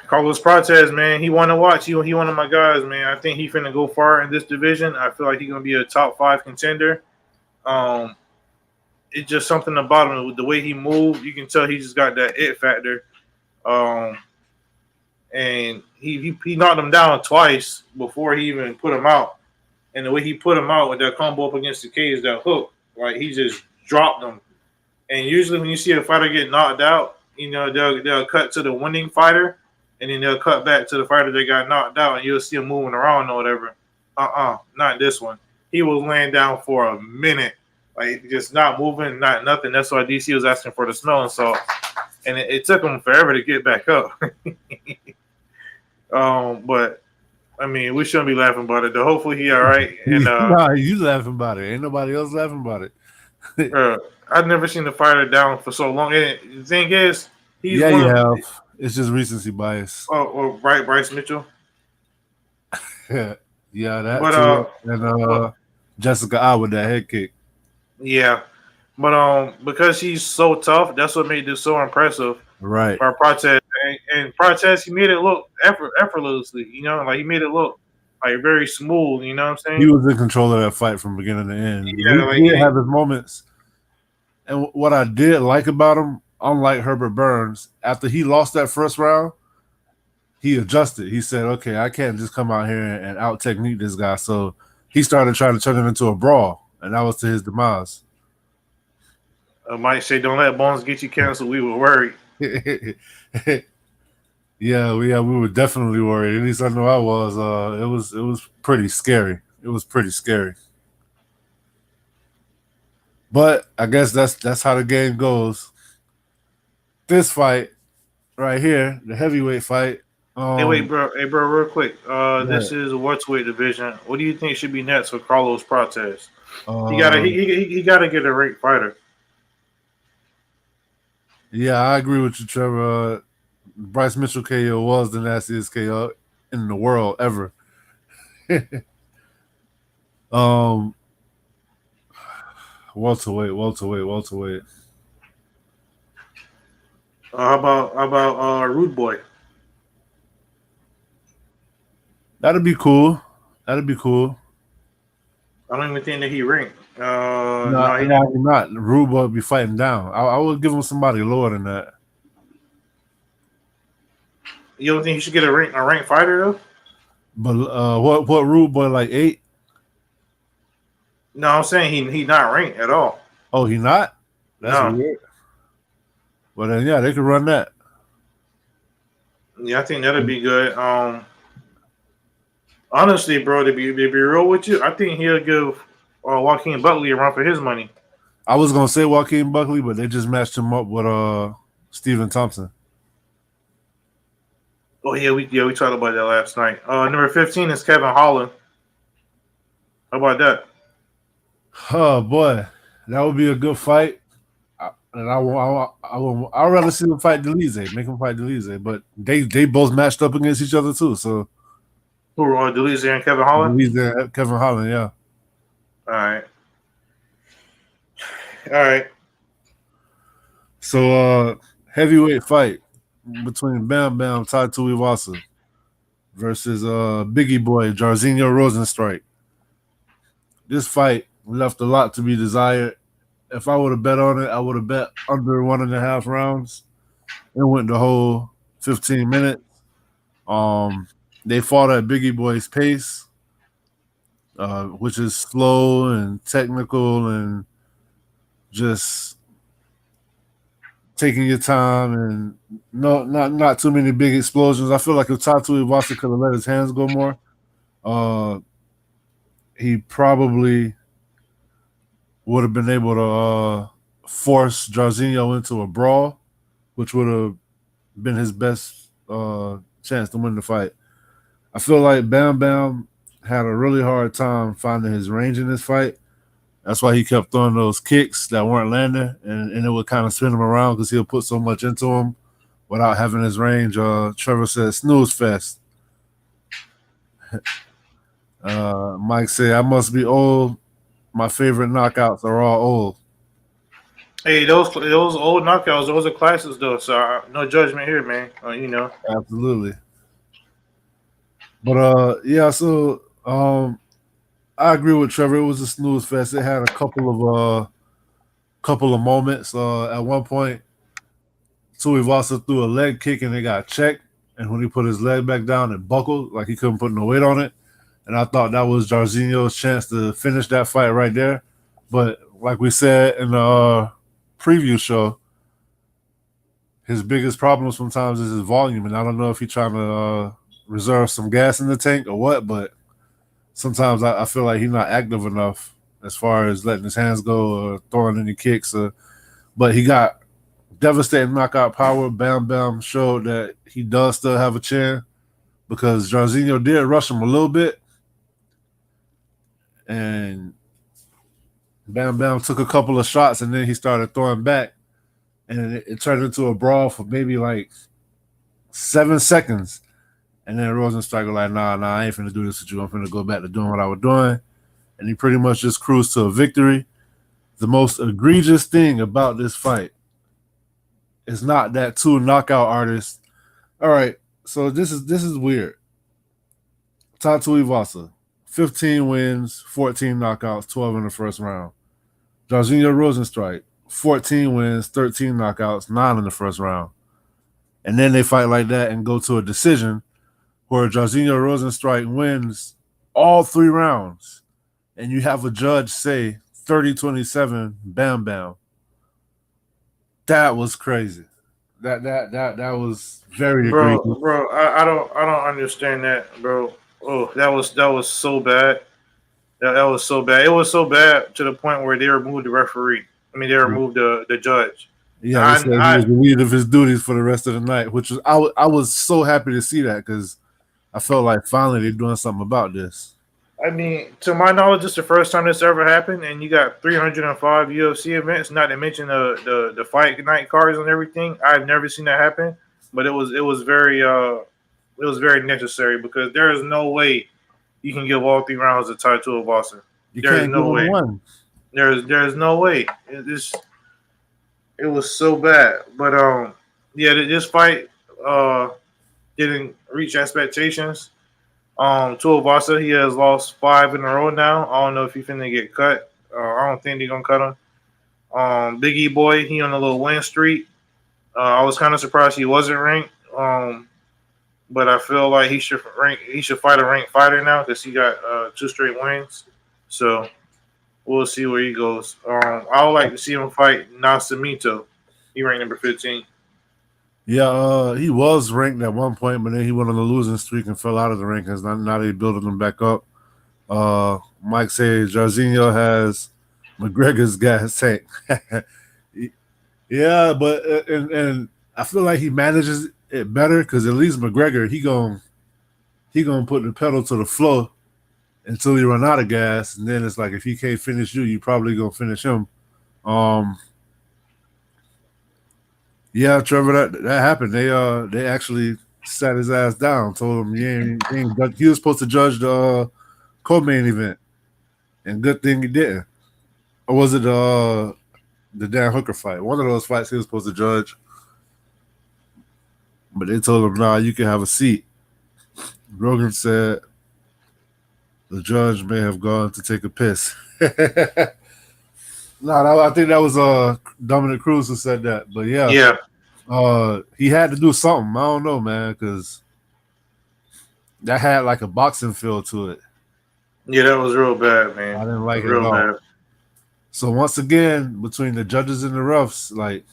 [SPEAKER 5] Carlos Prates, man, he want to watch. He one of my guys, man. I think he finna go far in this division. I feel like he's gonna be a top 5 contender. It's just something about him, with the way he moved. You can tell he just got that it factor. And he knocked him down twice before he even put him out. And the way he put him out with that combo up against the cage, that hook, like he just dropped him. And usually when you see a fighter get knocked out, you know, they'll cut to the winning fighter, and then they'll cut back to the fighter that got knocked out, and you'll see him moving around or whatever. Not this one. He was laying down for a minute, like just not moving, not nothing. That's why DC was asking for the smelling salt, and it took him forever to get back up. But I mean, we shouldn't be laughing about it. Though. Hopefully, he all right. And
[SPEAKER 4] nah, you laughing about it. Ain't nobody else laughing about it.
[SPEAKER 5] I've never seen the fighter down for so long. And the thing is, he's
[SPEAKER 4] you have. It's just recency bias.
[SPEAKER 5] Or right, Bryce Mitchell.
[SPEAKER 4] Yeah, that
[SPEAKER 5] but,
[SPEAKER 4] too. And Jessica I with that head kick.
[SPEAKER 5] Yeah, but because he's so tough, that's what made this so impressive.
[SPEAKER 4] Right.
[SPEAKER 5] For Prates, and Prates, he made it look effortlessly. You know, like he made it look like very smooth. You know what I'm saying?
[SPEAKER 4] He was in control of that fight from beginning to end.
[SPEAKER 5] Yeah,
[SPEAKER 4] he did have his moments. And what I did like about him, unlike Herbert Burns, after he lost that first round, he adjusted. He said, "Okay, I can't just come out here and out technique this guy." So he started trying to turn it into a brawl, and that was to his demise.
[SPEAKER 5] Mike say, "Don't let Bones get you canceled." We were worried.
[SPEAKER 4] We were definitely worried. At least I know I was. It was pretty scary. It was pretty scary. But I guess that's how the game goes. This fight right here, the heavyweight fight.
[SPEAKER 5] Hey, wait, bro. Hey, bro, real quick. This
[SPEAKER 4] Yeah.
[SPEAKER 5] is a welterweight division. What do you think should be next for Carlos Prates?
[SPEAKER 4] Um,
[SPEAKER 5] He gotta get a ranked fighter.
[SPEAKER 4] yeah, I agree with you, Trevor. Bryce Mitchell KO was the nastiest KO in the world ever. um, welterweight.
[SPEAKER 5] How about Rude Boy?
[SPEAKER 4] That'd be cool. That'd be cool.
[SPEAKER 5] I don't even think that he ranked.
[SPEAKER 4] No,
[SPEAKER 5] No, he
[SPEAKER 4] no,
[SPEAKER 5] not.
[SPEAKER 4] you're not. Rude Boy be fighting down. I would give him somebody lower than that.
[SPEAKER 5] You don't think he should get a ranked fighter though?
[SPEAKER 4] But what Rude Boy like 8?
[SPEAKER 5] No, I'm saying he not ranked at all.
[SPEAKER 4] Oh, he not? That's
[SPEAKER 5] No.
[SPEAKER 4] weird. Well then, yeah, they could run that.
[SPEAKER 5] Yeah, I think that'd be good. Honestly, bro, to be real with you, I think he'll give Joaquin Buckley a run for his money.
[SPEAKER 4] I was gonna say Joaquin Buckley, but they just matched him up with Stephen Thompson.
[SPEAKER 5] Oh yeah, we talked about that last night. Number 15 is Kevin Holland. How about that?
[SPEAKER 4] Oh boy, that would be a good fight. And I'd rather see them fight Delize, make them fight Delize. But they both matched up against each other too. So
[SPEAKER 5] Who are Deleuze and Kevin Holland?
[SPEAKER 4] Delize and Kevin Holland, yeah.
[SPEAKER 5] All right.
[SPEAKER 4] So heavyweight fight between Bam Bam Tatu Iwasa versus Biggie Boy Jairzinho Rosenstrike. This fight left a lot to be desired. If I would have bet on it, I would have bet under 1.5 rounds. It went the whole 15 minutes. They fought at Biggie Boy's pace, which is slow and technical and just taking your time and not too many big explosions. I feel like if Tatu Iwasa could have let his hands go more, he probably would have been able to force Jairzinho into a brawl, which would have been his best chance to win the fight. I feel like Bam Bam had a really hard time finding his range in this fight. That's why he kept throwing those kicks that weren't landing, and it would kind of spin him around because he'll put so much into him without having his range. Trevor said, snooze fest. Mike said, I must be old. My favorite knockouts are all old.
[SPEAKER 5] Hey, those old knockouts, those are classics though. So no judgment here, man.
[SPEAKER 4] Absolutely. But yeah, so I agree with Trevor. It was a snooze fest. It had a couple of moments. At one point, Tuivasa threw a leg kick and it got checked. And when he put his leg back down, it buckled like he couldn't put no weight on it. And I thought that was Jairzinho's chance to finish that fight right there. But like we said in the preview show, his biggest problem sometimes is his volume. And I don't know if he's trying to reserve some gas in the tank or what, but sometimes I feel like he's not active enough as far as letting his hands go or throwing any kicks. But he got devastating knockout power. Bam Bam showed that he does still have a chin because Jairzinho did rush him a little bit. And Bam Bam took a couple of shots and then he started throwing back. And it turned into a brawl for maybe like 7 seconds. And then Rosenstrike was like, nah, I ain't finna do this with you. I'm finna go back to doing what I was doing. And he pretty much just cruised to a victory. The most egregious thing about this fight is not that two knockout artists. All right, so this is weird. Tatu Iwasa, 15 wins, 14 knockouts, 12 in the first round. Jairzinho Rosenstrike, 14 wins, 13 knockouts, 9 in the first round. And then they fight like that and go to a decision where Jairzinho Rosenstrike wins all 3 rounds. And you have a judge say 30-27, bam, bam. That was crazy. That was very egregious.
[SPEAKER 5] Bro, I don't understand that, bro. Oh, that was so bad. That was so bad. It was so bad to the point where they removed the referee. I mean, they removed the judge.
[SPEAKER 4] Yeah, they said he was relieved of his duties for the rest of the night, which was I was so happy to see that because I felt like finally they're doing something about this.
[SPEAKER 5] I mean, to my knowledge, this is the first time this ever happened, and you got 305 UFC events, not to mention the fight night cards and everything. I've never seen that happen, but it was very necessary because there is no way you can give all 3 rounds a tie to a Boston. There's no way. There's no way. It was so bad, but yeah, this fight didn't reach expectations. Tuivasa, he has lost 5 in a row now. I don't know if he's finna get cut. I don't think they're gonna cut him. Big E boy, he on a little win streak. I was kind of surprised he wasn't ranked. But I feel like he should fight a ranked fighter now because he got 2 straight wins. So we'll see where he goes. I would like to see him fight Nascimento. He ranked number 15.
[SPEAKER 4] Yeah, he was ranked at one point, but then he went on a losing streak and fell out of the rankings. Now they're building him back up. Mike says Jairzinho has McGregor's gas tank. Yeah, but and I feel like he manages it better because at least McGregor he gonna put the pedal to the floor until he run out of gas, and then it's like if he can't finish you probably gonna finish him. Yeah, Trevor, that happened. They actually sat his ass down, told him he was supposed to judge the co-main event, and good thing he didn't. Or was it the Dan Hooker fight? One of those fights he was supposed to judge, but they told him, "Nah, you can have a seat." Rogan said the judge may have gone to take a piss. I think that was Dominic Cruz who said that. But yeah, he had to do something. I don't know, man, because that had like a boxing feel to it.
[SPEAKER 5] Yeah, that was real bad, man.
[SPEAKER 4] I didn't like it at all. Bad. So once again, between the judges and the refs, like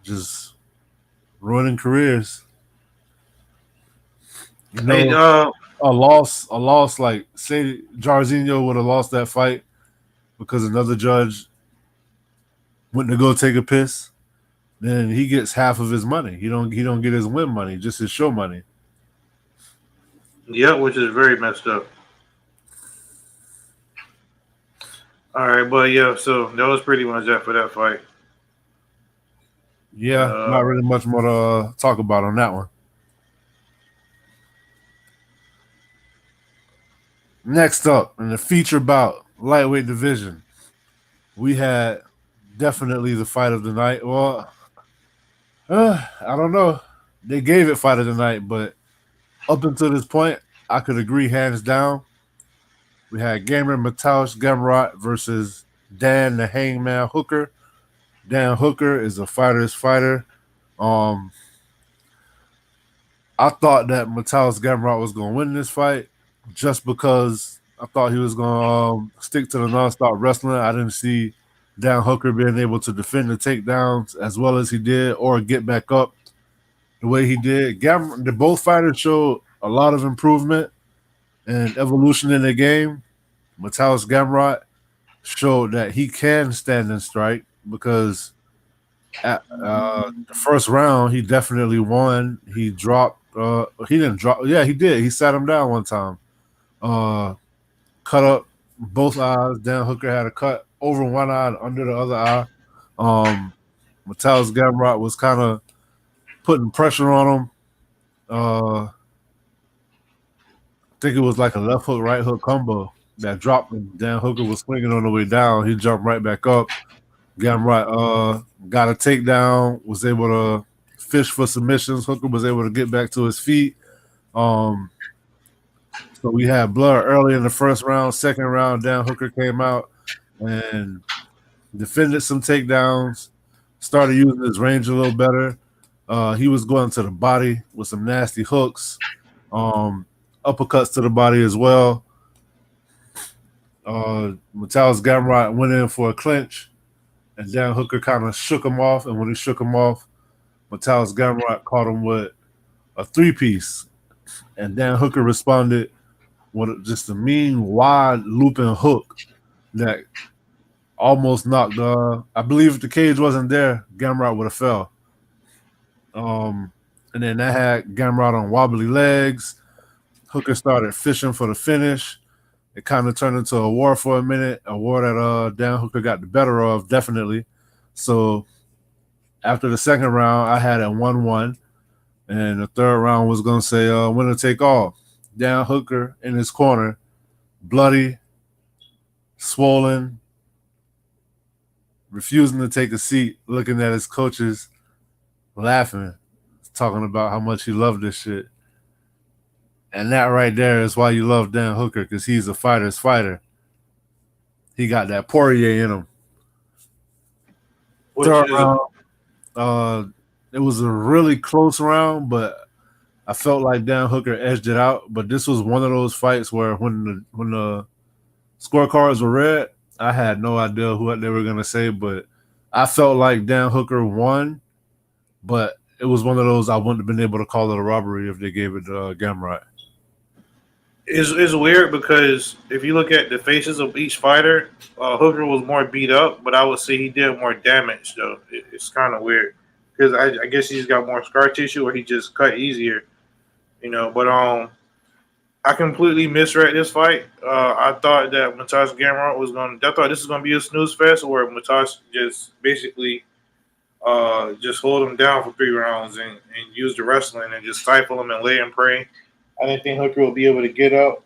[SPEAKER 4] just ruining careers. You know, a loss. Like say Jairzinho would have lost that fight because another judge went to go take a piss, then he gets half of his money. He don't get his win money, just his show money.
[SPEAKER 5] Yeah, which is very messed up. All right, but yeah, so that was pretty much that for that fight.
[SPEAKER 4] Yeah, not really much more to talk about on that one. Next up in the feature bout, lightweight division, we had definitely the fight of the night. Well, I don't know. They gave it fight of the night, but up until this point, I could agree hands down. We had Cameron Mateusz Gamrot versus Dan the Hangman Hooker. Dan Hooker is a fighter's fighter. I thought that Mateusz Gamrot was going to win this fight just because I thought he was going to stick to the nonstop wrestling. I didn't see Dan Hooker being able to defend the takedowns as well as he did or get back up the way he did. Both fighters showed a lot of improvement and evolution in their game. Mateusz Gamrot showed that he can stand and strike because at the first round he definitely won. He dropped. He didn't drop. Yeah, he did. He sat him down one time. Cut up both eyes. Dan Hooker had a cut over one eye and under the other eye. Mateusz Gamrot was kind of putting pressure on him. I think it was like a left hook, right hook combo that dropped him. Dan Hooker was swinging on the way down. He jumped right back up. Gamrot got a takedown, was able to fish for submissions. Hooker was able to get back to his feet. So we had blood early in the first round. Second round, Dan Hooker came out and defended some takedowns, started using his range a little better. He was going to the body with some nasty hooks, uppercuts to the body as well. Mataus Gamrot went in for a clinch, and Dan Hooker kind of shook him off. And when he shook him off, Mataus Gamrot caught him with a three-piece, and Dan Hooker responded with just a mean, wide looping hook that almost knocked. I believe if the cage wasn't there, Gamrot would have fell. And then that had Gamrot on wobbly legs. Hooker started fishing for the finish. It kind of turned into a war for a minute, a war that Dan Hooker got the better of, definitely. So after the second round, I had it 1-1. And the third round was going to say winner take all. Dan Hooker in his corner, bloody, swollen, refusing to take a seat, looking at his coaches, laughing, talking about how much he loved this shit. And that right there is why you love Dan Hooker, because he's a fighter's fighter. He got that Poirier in him. Third round, it was a really close round, but I felt like Dan Hooker edged it out. But this was one of those fights where when the scorecards were read, I had no idea what they were going to say, but I felt like Dan Hooker won, but it was one of those I wouldn't have been able to call it a robbery if they gave it to Gamrot.
[SPEAKER 5] It's weird because if you look at the faces of each fighter, Hooker was more beat up, but I would say he did more damage, though. It's kind of weird because I guess he's got more scar tissue or he just cut easier, But I completely misread this fight. I thought that Mataus Gamrot I thought this was going to be a snooze fest where Mataus just basically just hold him down for 3 rounds and use the wrestling and just stifle him and lay and pray. I didn't think Hooker would be able to get up.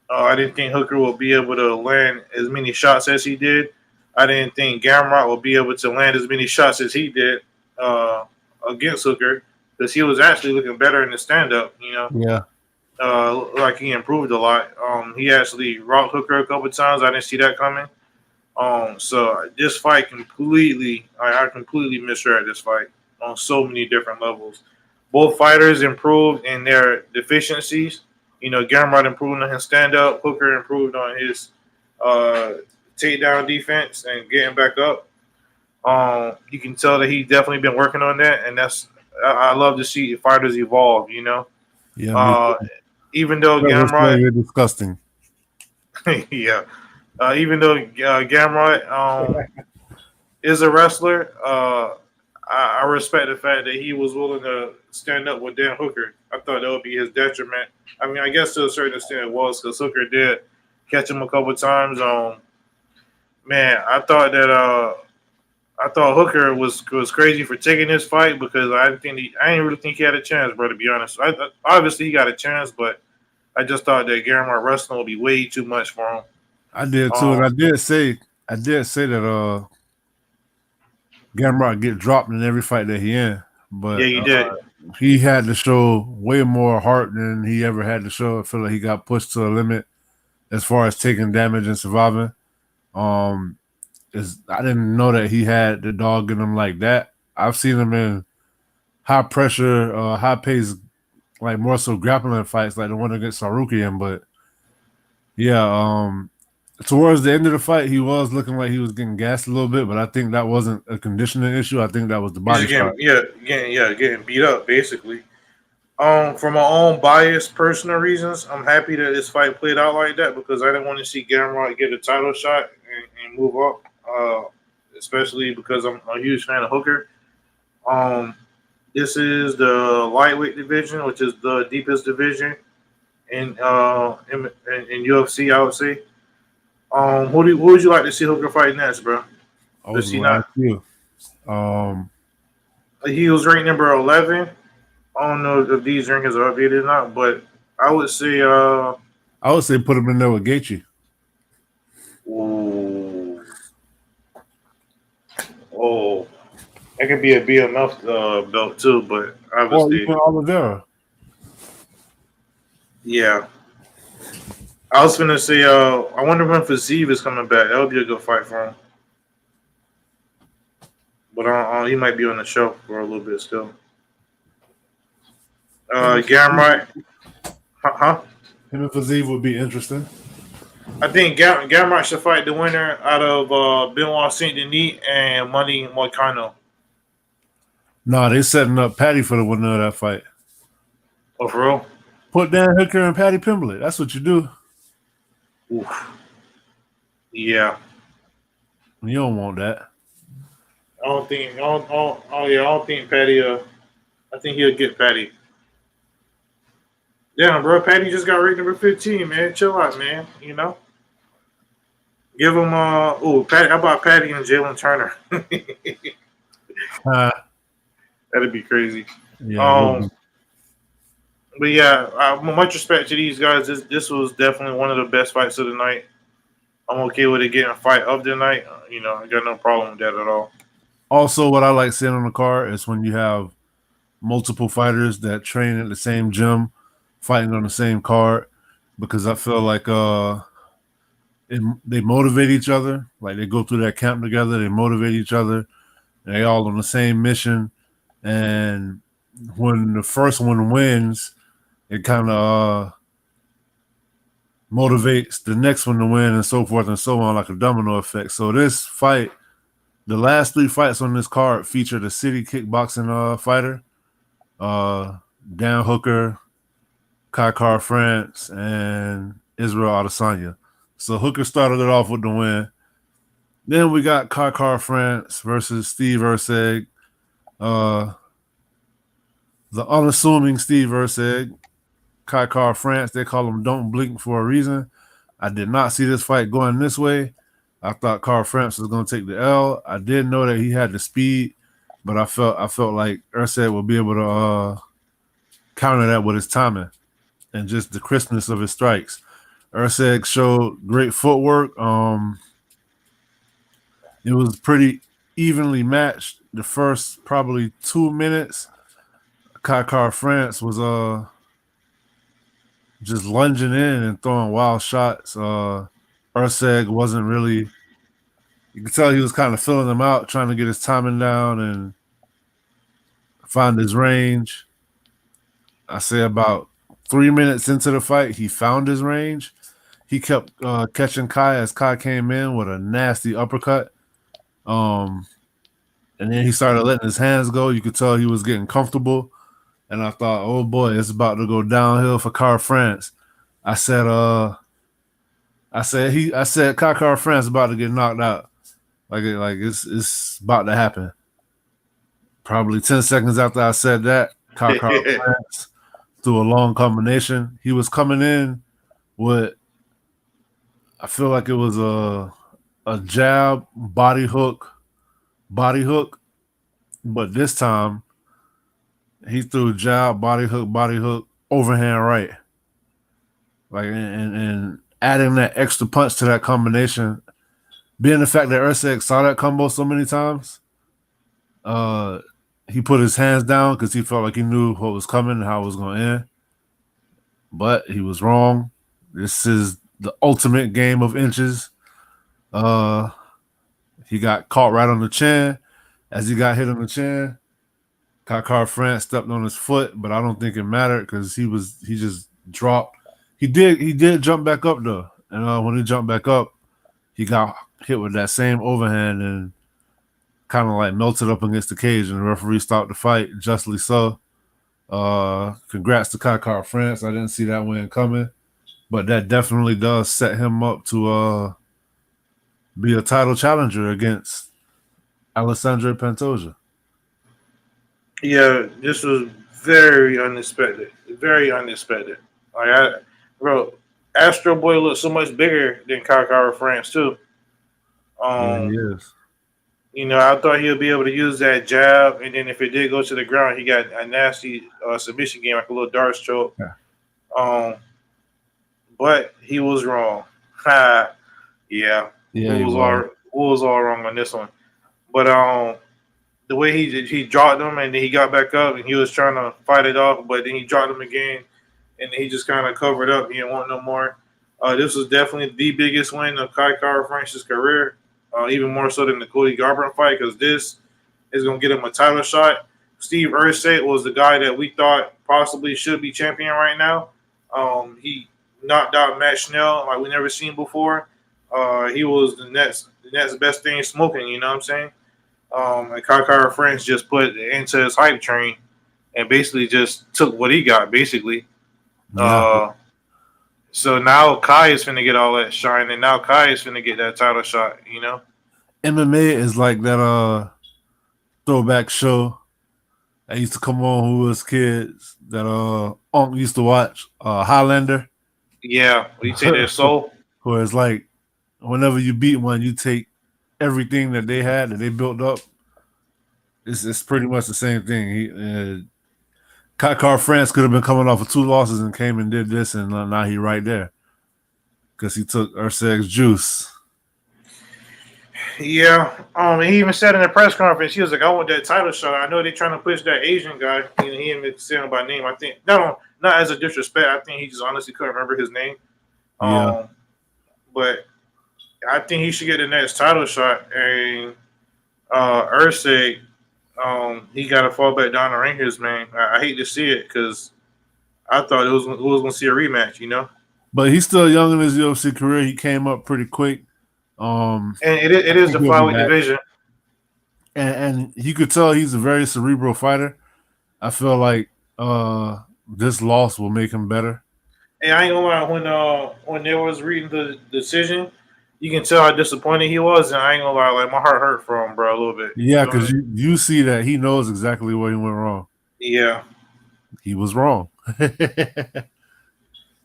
[SPEAKER 5] I didn't think Hooker would be able to land as many shots as he did. I didn't think Gamrot would be able to land as many shots as he did against Hooker because he was actually looking better in the stand-up,
[SPEAKER 4] Yeah.
[SPEAKER 5] Like he improved a lot. He actually rocked Hooker a couple of times. I didn't see that coming. So this fight I completely misread this fight on so many different levels. Both fighters improved in their deficiencies. Gamrot improved on his stand-up. Hooker improved on his takedown defense and getting back up. You can tell that he's definitely been working on that, and I love to see fighters evolve.
[SPEAKER 4] Yeah.
[SPEAKER 5] Even though Gamrot,
[SPEAKER 4] you're disgusting.
[SPEAKER 5] yeah. Even though Gamrot is a wrestler, I respect the fact that he was willing to stand up with Dan Hooker. I thought that would be his detriment. I mean, I guess to a certain extent it was because Hooker did catch him a couple of times. Man, I thought Hooker was crazy for taking this fight because I didn't really think he had a chance, bro. To be honest, obviously he got a chance, but I just thought that Gamrot wrestling would be way too much for him.
[SPEAKER 4] I did too, and I did say that Gamrot get dropped in every fight that he in. But
[SPEAKER 5] yeah, you did.
[SPEAKER 4] He had to show way more heart than he ever had to show. I feel like he got pushed to the limit as far as taking damage and surviving. I didn't know that he had the dog in him like that. I've seen him in high pressure, high pace, like more so grappling fights, like the one against Sarukian. But yeah, towards the end of the fight, he was looking like he was getting gassed a little bit, but I think that wasn't a conditioning issue. I think that was the body shot.
[SPEAKER 5] Getting beat up, basically. For my own biased personal reasons, I'm happy that this fight played out like that because I didn't want to see Gamrot get a title shot and move up, especially because I'm a huge fan of Hooker. This is the lightweight division, which is the deepest division in UFC, I would say. Who would you like to see Hooker fight next, bro?
[SPEAKER 4] I was going to ask you.
[SPEAKER 5] He was ranked number 11. I don't know if these rankings are updated or not, but I would say
[SPEAKER 4] put him in there with Gaethje.
[SPEAKER 5] Oh, that could be a BMF belt too, but obviously,
[SPEAKER 4] even Oliveira.
[SPEAKER 5] Yeah. I was gonna say, I wonder when Fazeev is coming back. That would be a good fight for him. But he might be on the show for a little bit still. Gamrot, huh?
[SPEAKER 4] Him and Fiziev would be interesting.
[SPEAKER 5] I think Gamrot should fight the winner out of Benoit Saint Denis and Money Moicano.
[SPEAKER 4] Nah, they setting up Patty for the winner of that fight.
[SPEAKER 5] Oh, for real?
[SPEAKER 4] Put Dan Hooker and Patty Pimblett. That's what you do.
[SPEAKER 5] Oof. Yeah.
[SPEAKER 4] You don't want that.
[SPEAKER 5] I don't think Patty. I think he'll get Patty. Damn, bro, Patty just got ranked number 15, man. Chill out, man. You know. Give him Patty. How about Patty and Jalen Turner? That'd be crazy.
[SPEAKER 4] Yeah.
[SPEAKER 5] But yeah, much respect to these guys. This was definitely one of the best fights of the night. I'm okay with it getting a fight of the night. I got no problem with that at all.
[SPEAKER 4] Also, what I like seeing on the card is when you have multiple fighters that train at the same gym, fighting on the same card, because I feel like they motivate each other. Like they go through that camp together, they motivate each other. They all on the same mission, and when the first one wins, it kind of motivates the next one to win, and so forth and so on, like a domino effect. So this fight, the last 3 fights on this card featured a city kickboxing fighter, Dan Hooker, Kai Car France, and Israel Adesanya. So Hooker started it off with the win. Then we got Kai Car France versus Steve Erceg. The unassuming Steve Erceg. Kai Car France, they call him Don't Blink for a reason. I did not see this fight going this way. I thought Car France was going to take the L. I did know that he had the speed, but I felt like Erceg would be able to counter that with his timing and just the crispness of his strikes. Erceg showed great footwork. It was pretty evenly matched. The first probably 2 minutes, Kai Car France was just lunging in and throwing wild shots. Erceg wasn't really. You could tell he was kind of filling them out, trying to get his timing down and find his range. I say about 3 minutes into the fight, he found his range. He kept catching Kai as Kai came in with a nasty uppercut. And then he started letting his hands go. You could tell he was getting comfortable. And I thought, oh boy, it's about to go downhill for Car France. I said Kai Car France about to get knocked out. Like it's about to happen. Probably 10 seconds after I said that, Kai Car France threw a long combination. He was coming in with, I feel like it was a jab, body hook, but this time he threw jab, body hook, overhand right. Like and adding that extra punch to that combination, being the fact that Erceg saw that combo so many times, he put his hands down because he felt like he knew what was coming and how it was going to end. But he was wrong. This is the ultimate game of inches. He got caught right on the chin. As he got hit on the chin, Kai Car France stepped on his foot, but I don't think it mattered because he just dropped. He did jump back up though, and when he jumped back up, he got hit with that same overhand and kind of like melted up against the cage, and the referee stopped the fight, justly so. Congrats to Kai Car France. I didn't see that win coming, but that definitely does set him up to be a title challenger against Alessandro Pantoja.
[SPEAKER 5] Yeah, this was very unexpected. Very unexpected. Bro, Astro Boy looks so much bigger than Kai Car France too.
[SPEAKER 4] Yeah, he is.
[SPEAKER 5] I thought he'll be able to use that jab, and then if it did go to the ground, he got a nasty submission game, like a little dart stroke. Yeah. But he was wrong. Yeah. Was all wrong on this one. But the way he dropped him and then he got back up and he was trying to fight it off, but then he dropped him again and he just kind of covered up. He didn't want no more. This was definitely the biggest win of Kai Car France's career, even more so than the Cody Garbrandt fight, because this is going to get him a title shot. Steve Ursay was the guy that we thought possibly should be champion right now. He knocked out Matt Schnell like we never seen before. He was the next best thing smoking. You know what I'm saying? And Kai Friends just put into his hype train and basically just took what he got. Basically, so now Kai is finna get all that shine, and now Kai is finna get that title shot. You know,
[SPEAKER 4] MMA is like that throwback show that used to come on when we was kids that Unc used to watch, Highlander.
[SPEAKER 5] Yeah, you take their soul.
[SPEAKER 4] Where it's like whenever you beat one, you take everything that they had that they built up. It's pretty much the same thing. Kai France could have been coming off of 2 losses and came and did this, and now he right there because he took Ursay's juice.
[SPEAKER 5] Yeah, he even said in the press conference, he was like, "I want that title shot. I know they're trying to push that Asian guy." He didn't even say him by name. I think not as a disrespect. I think he just honestly couldn't remember his name. But I think he should get the next title shot. And Ursay, he got to fall back down the rankings, man. I hate to see it because I thought it was going to see a rematch, you know.
[SPEAKER 4] But he's still young in his UFC career. He came up pretty quick.
[SPEAKER 5] And it is the flyweight division.
[SPEAKER 4] And you could tell he's a very cerebral fighter. I feel like this loss will make him better.
[SPEAKER 5] And I ain't gonna lie, when they was reading the decision, you can tell how disappointed he was, and I ain't gonna lie, like my heart hurt for him, bro, a little bit.
[SPEAKER 4] Yeah, because you see that he knows exactly where he went wrong.
[SPEAKER 5] Yeah,
[SPEAKER 4] he was wrong.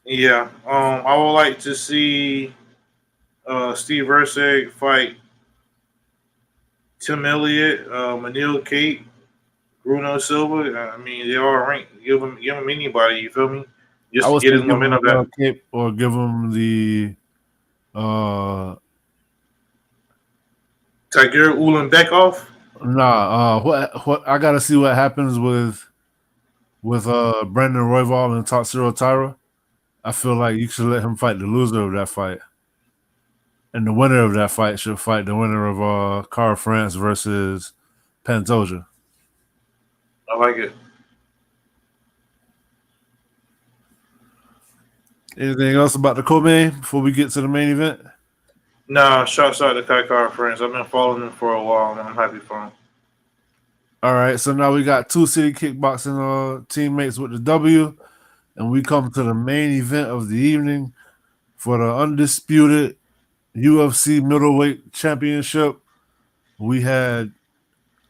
[SPEAKER 5] Yeah, I would like to see Steve Ursay fight Tim Elliott, Manil Kate, Bruno Silva. I mean, they all ranked. Give him anybody. You feel me? Just to get his momentum back.
[SPEAKER 4] Or give him the
[SPEAKER 5] Tiger Ulanbekov.
[SPEAKER 4] Nah, what I gotta see what happens with Brandon Royval and Tatsuro Taira. I feel like you should let him fight the loser of that fight. And the winner of that fight should fight the winner of Carl France versus Pantoja.
[SPEAKER 5] I like it.
[SPEAKER 4] Anything else about the co-main before we get to the main event?
[SPEAKER 5] Nah, shouts out to Kai France. I've been following him for a while, and I'm happy for him.
[SPEAKER 4] All right, so now we got 2 City Kickboxing teammates with the W, and we come to the main event of the evening for the undisputed UFC middleweight championship. We had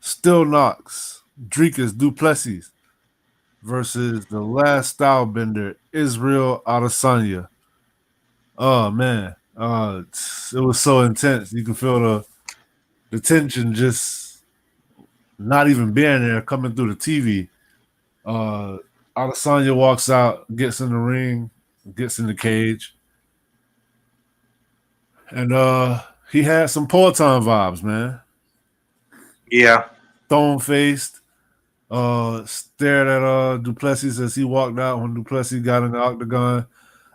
[SPEAKER 4] Still Knox, Dricus du Plessis versus the last style bender, Israel Adesanya. Oh man, it was so intense. You can feel the tension just not even being there, coming through the TV. Adesanya walks out, gets in the ring, gets in the cage. And he had some Poatan vibes, man.
[SPEAKER 5] Yeah.
[SPEAKER 4] Stone-faced, stared at du Plessis as he walked out when du Plessis got in the octagon.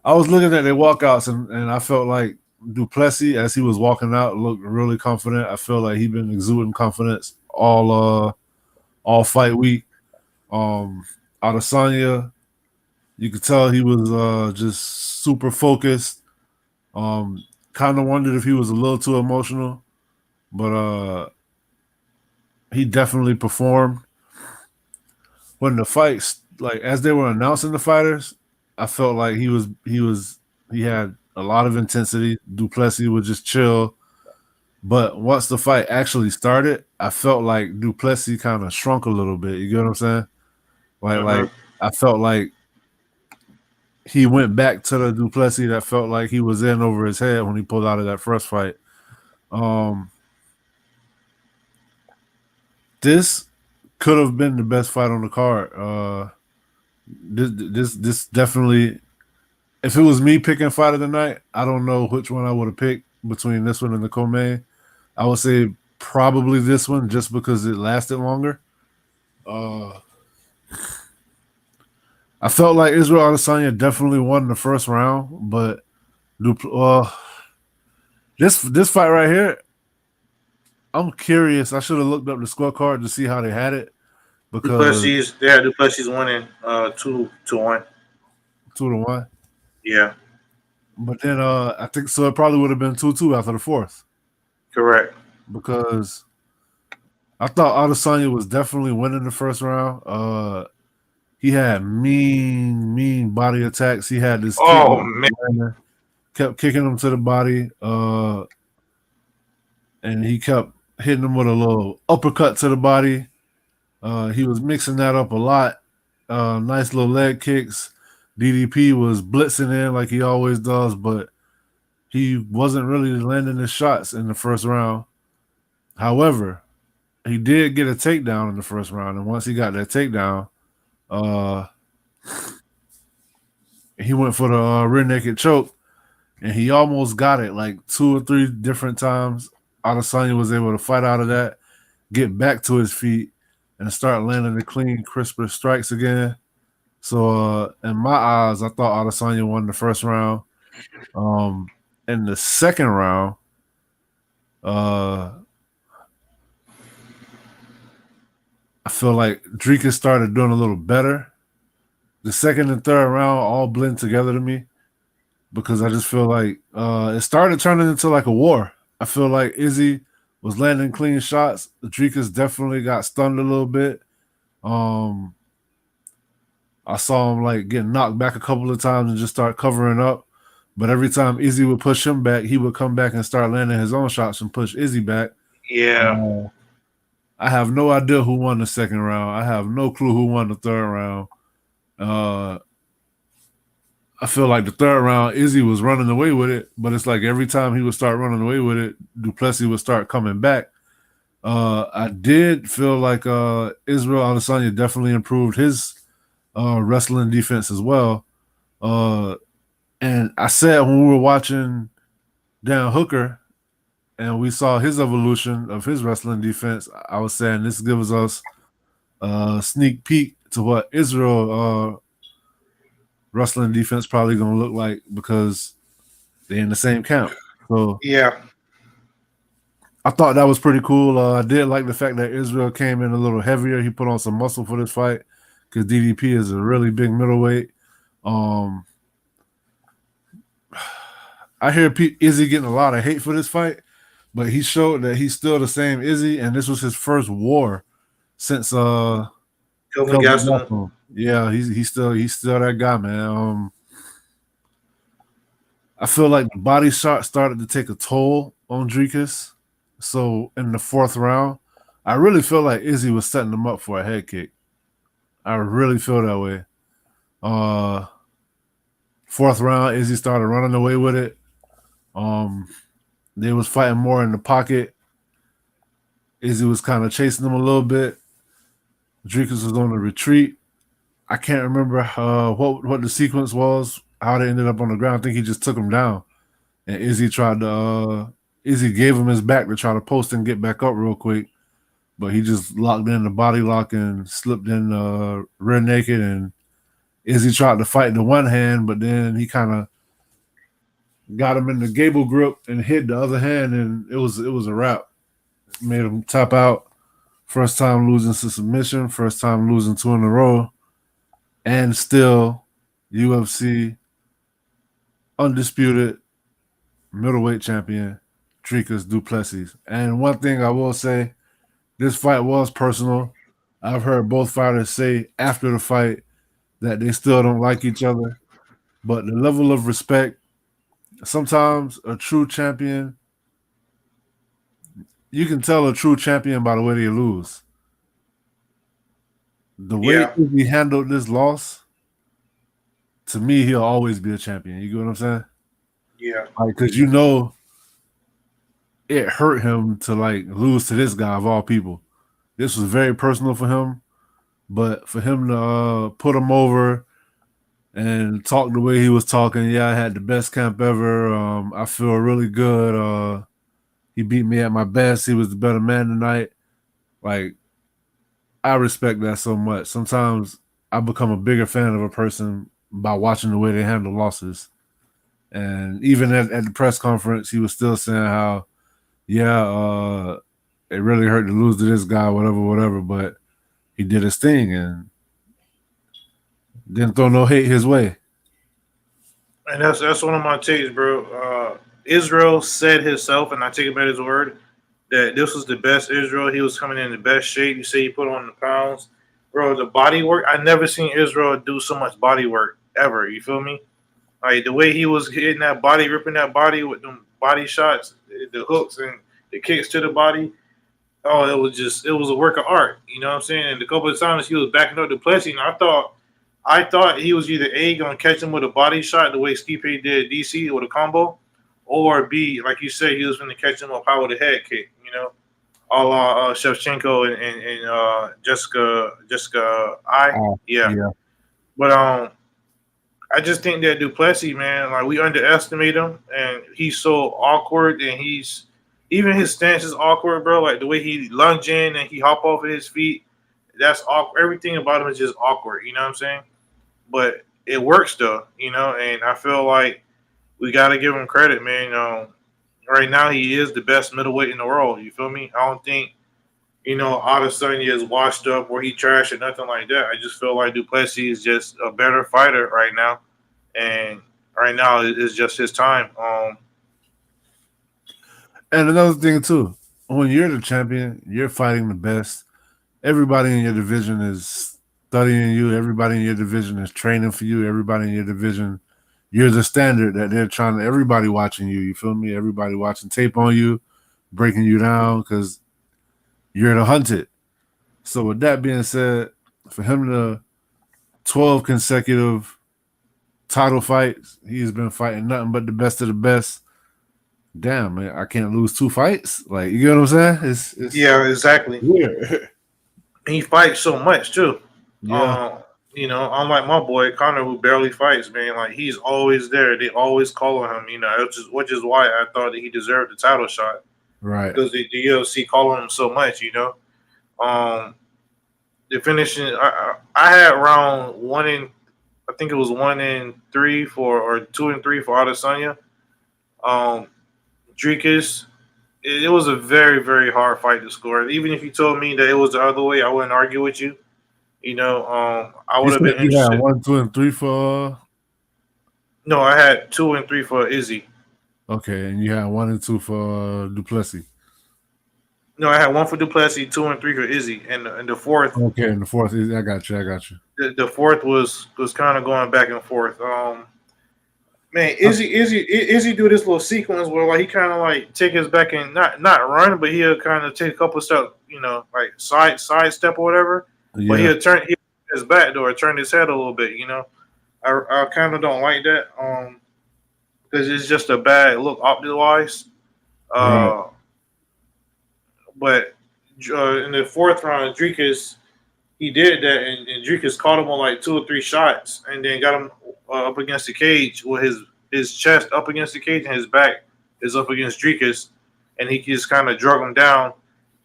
[SPEAKER 4] I was looking at their walkouts, and I felt like du Plessis, as he was walking out, looked really confident. I feel like he'd been exuding confidence all fight week. Adesanya, you could tell he was just super focused. Kind of wondered if he was a little too emotional, but he definitely performed. When the fights, like as they were announcing the fighters, I felt like he had a lot of intensity. Du Plessis would just chill. But once the fight actually started, I felt like du Plessis kind of shrunk a little bit. You get what I'm saying? Like I felt like he went back to the du Plessis that felt like he was in over his head when he pulled out of that first fight. This could have been the best fight on the card. This definitely, if it was me picking fight of the night, I don't know which one I would have picked between this one and the co-main. I would say probably this one just because it lasted longer. I felt like Israel Adesanya definitely won the first round, but this fight right here, I'm curious. I should have looked up the scorecard to see how they had it because
[SPEAKER 5] Duplessis winning 2-1.
[SPEAKER 4] 2-1.
[SPEAKER 5] Yeah,
[SPEAKER 4] But then I think so. It probably would have been 2-2 after the fourth
[SPEAKER 5] correct.
[SPEAKER 4] because I thought Adesanya was definitely winning the first round. He had mean body attacks. He had this
[SPEAKER 5] Oh man,
[SPEAKER 4] kept kicking him to the body. And he kept hitting him with a little uppercut to the body. He was mixing that up a lot. Nice little leg kicks. DDP was blitzing in like he always does, but he wasn't really landing his shots in the first round. However, he did get a takedown in the first round, and once he got that takedown, he went for the rear naked choke, and he almost got it like 2 or 3 different times. Adesanya was able to fight out of that, get back to his feet, and start landing the clean, crisper strikes again. So in my eyes, I thought Adesanya won the first round. In the second round, I feel like Drika started doing a little better. The second and third round all blend together to me because I just feel like it started turning into like a war. I feel like Izzy was landing clean shots. Drika's definitely got stunned a little bit. I saw him like get knocked back a couple of times and just start covering up. But every time Izzy would push him back, he would come back and start landing his own shots and push Izzy back.
[SPEAKER 5] yeah.
[SPEAKER 4] I have no idea who won the second round. I have no clue who won the third round. I feel like the third round, Izzy was running away with it, but it's like every time he would start running away with it, Duplessis would start coming back. I did feel like Israel Adesanya definitely improved his wrestling defense as well. And I said when we were watching Dan Hooker and we saw his evolution of his wrestling defense, I was saying this gives us a sneak peek to what Israel wrestling defense probably going to look like because they're in the same camp. So
[SPEAKER 5] Yeah.
[SPEAKER 4] I thought that was pretty cool. I did like the fact that Israel came in a little heavier. He put on some muscle for this fight because DDP is a really big middleweight. I hear Izzy getting a lot of hate for this fight, but he showed that he's still the same Izzy, and this was his first war since
[SPEAKER 5] Kelvin
[SPEAKER 4] Gastelum.
[SPEAKER 5] Gastelum.
[SPEAKER 4] Yeah, he's still that guy, man. I feel like the body shot started to take a toll on Dricus. So in the fourth round, I really feel like Izzy was setting him up for a head kick. I really feel that way. Fourth round, Izzy started running away with it. They was fighting more in the pocket. Izzy was kind of chasing him a little bit. Dricus was on the retreat. I can't remember what the sequence was, how they ended up on the ground. I think he just took him down. And Izzy Izzy gave him his back to try to post and get back up real quick. But he just locked in the body lock and slipped in rear naked. And Izzy tried to fight the one hand, but then he kind of got him in the gable grip and hit the other hand, and it was a wrap. Made him tap out. First time losing to submission, first time losing 2 in a row, and still UFC undisputed middleweight champion, Dricus Duplessis. And one thing I will say, this fight was personal. I've heard both fighters say after the fight that they still don't like each other, but the level of respect, sometimes a true champion, you can tell a true champion by the way they lose. The way he handled this loss, to me, he'll always be a champion. You get what I'm saying?
[SPEAKER 5] Yeah.
[SPEAKER 4] Because it hurt him to lose to this guy of all people. This was very personal for him, but for him to put him over and talk the way he was talking, yeah, I had the best camp ever. I feel really good. He beat me at my best. He was the better man tonight. I respect that so much. Sometimes I become a bigger fan of a person by watching the way they handle losses. And even at the press conference, he was still saying how, it really hurt to lose to this guy, whatever. But he did his thing and didn't throw no hate his way.
[SPEAKER 5] And that's one of my takes, bro. Israel said himself, and I take him at his word, that this was the best Israel. He was coming in the best shape. You say he put on the pounds, bro. The body work. I never seen Israel do so much body work ever. You feel me? Like the way he was hitting that body, ripping that body with them body shots, the hooks and the kicks to the body. Oh, it was a work of art. You know what I'm saying? And a couple of times he was backing up the Plessis, and I thought he was either A, going to catch him with a body shot the way Stipe did DC with a combo, or B, like you said, he was going to catch him up high with a head kick, you know, a la Shevchenko and Jessica I. Yeah.
[SPEAKER 4] Yeah.
[SPEAKER 5] But I just think that Duplessis, man, like we underestimate him, and he's so awkward, and even his stance is awkward, bro. Like the way he lunge in and he hop off of his feet, that's awkward. Everything about him is just awkward, you know what I'm saying? But it works though, you know, and I feel like we got to give him credit, man. Right now he is the best middleweight in the world. You feel me? I don't think, Adesanya is washed up or he trashed or nothing like that. I just feel like Duplessis is just a better fighter right now, and right now it's just his time.
[SPEAKER 4] And another thing too, when you're the champion, you're fighting the best. Everybody in your division is studying you. Everybody in your division is training for you. Everybody in your division, you're the standard that they're trying to. Everybody watching you. You feel me? Everybody watching tape on you, breaking you down because you're the hunted. So with that being said, for him to 12 consecutive title fights, he's been fighting nothing but the best of the best. Damn, man, I can't lose 2 fights. Like, you get what I'm saying? It's
[SPEAKER 5] Yeah, exactly.
[SPEAKER 4] weird.
[SPEAKER 5] He fights so much too.
[SPEAKER 4] Yeah.
[SPEAKER 5] Unlike my boy Connor, who barely fights, man. Like he's always there. They always call on him. Which is why I thought that he deserved the title shot.
[SPEAKER 4] Right.
[SPEAKER 5] Because the UFC calling him so much. The finishing. I had round 1 in. I think it was 1 in 3 or 2 and 3 for Adesanya. Dricus. It was a very, very hard fight to score. Even if you told me that it was the other way, I wouldn't argue with you. I would have been interested.
[SPEAKER 4] You had 1, 2, and 3 for.
[SPEAKER 5] No, I had 2 and 3 for Izzy.
[SPEAKER 4] Okay, and you had 1 and 2 for Duplessis.
[SPEAKER 5] No, I had 1 for Duplessis, 2 and 3 for Izzy, and the fourth.
[SPEAKER 4] Okay, and the fourth is I got you.
[SPEAKER 5] The fourth was kind of going back and forth. Man, Izzy do this little sequence where like he kind of like take his back and not run, but he'll kind of take a couple steps, like side step or whatever. Yeah. But he'll turn his back door, turn his head a little bit. I kind of don't like that because it's just a bad look optic wise.
[SPEAKER 4] Right.
[SPEAKER 5] But in the fourth round, Dricus, he did that, and Dricus caught him on like 2 or 3 shots, and then got him up against the cage with his chest up against the cage, and his back is up against Dricus, and he just kind of drug him down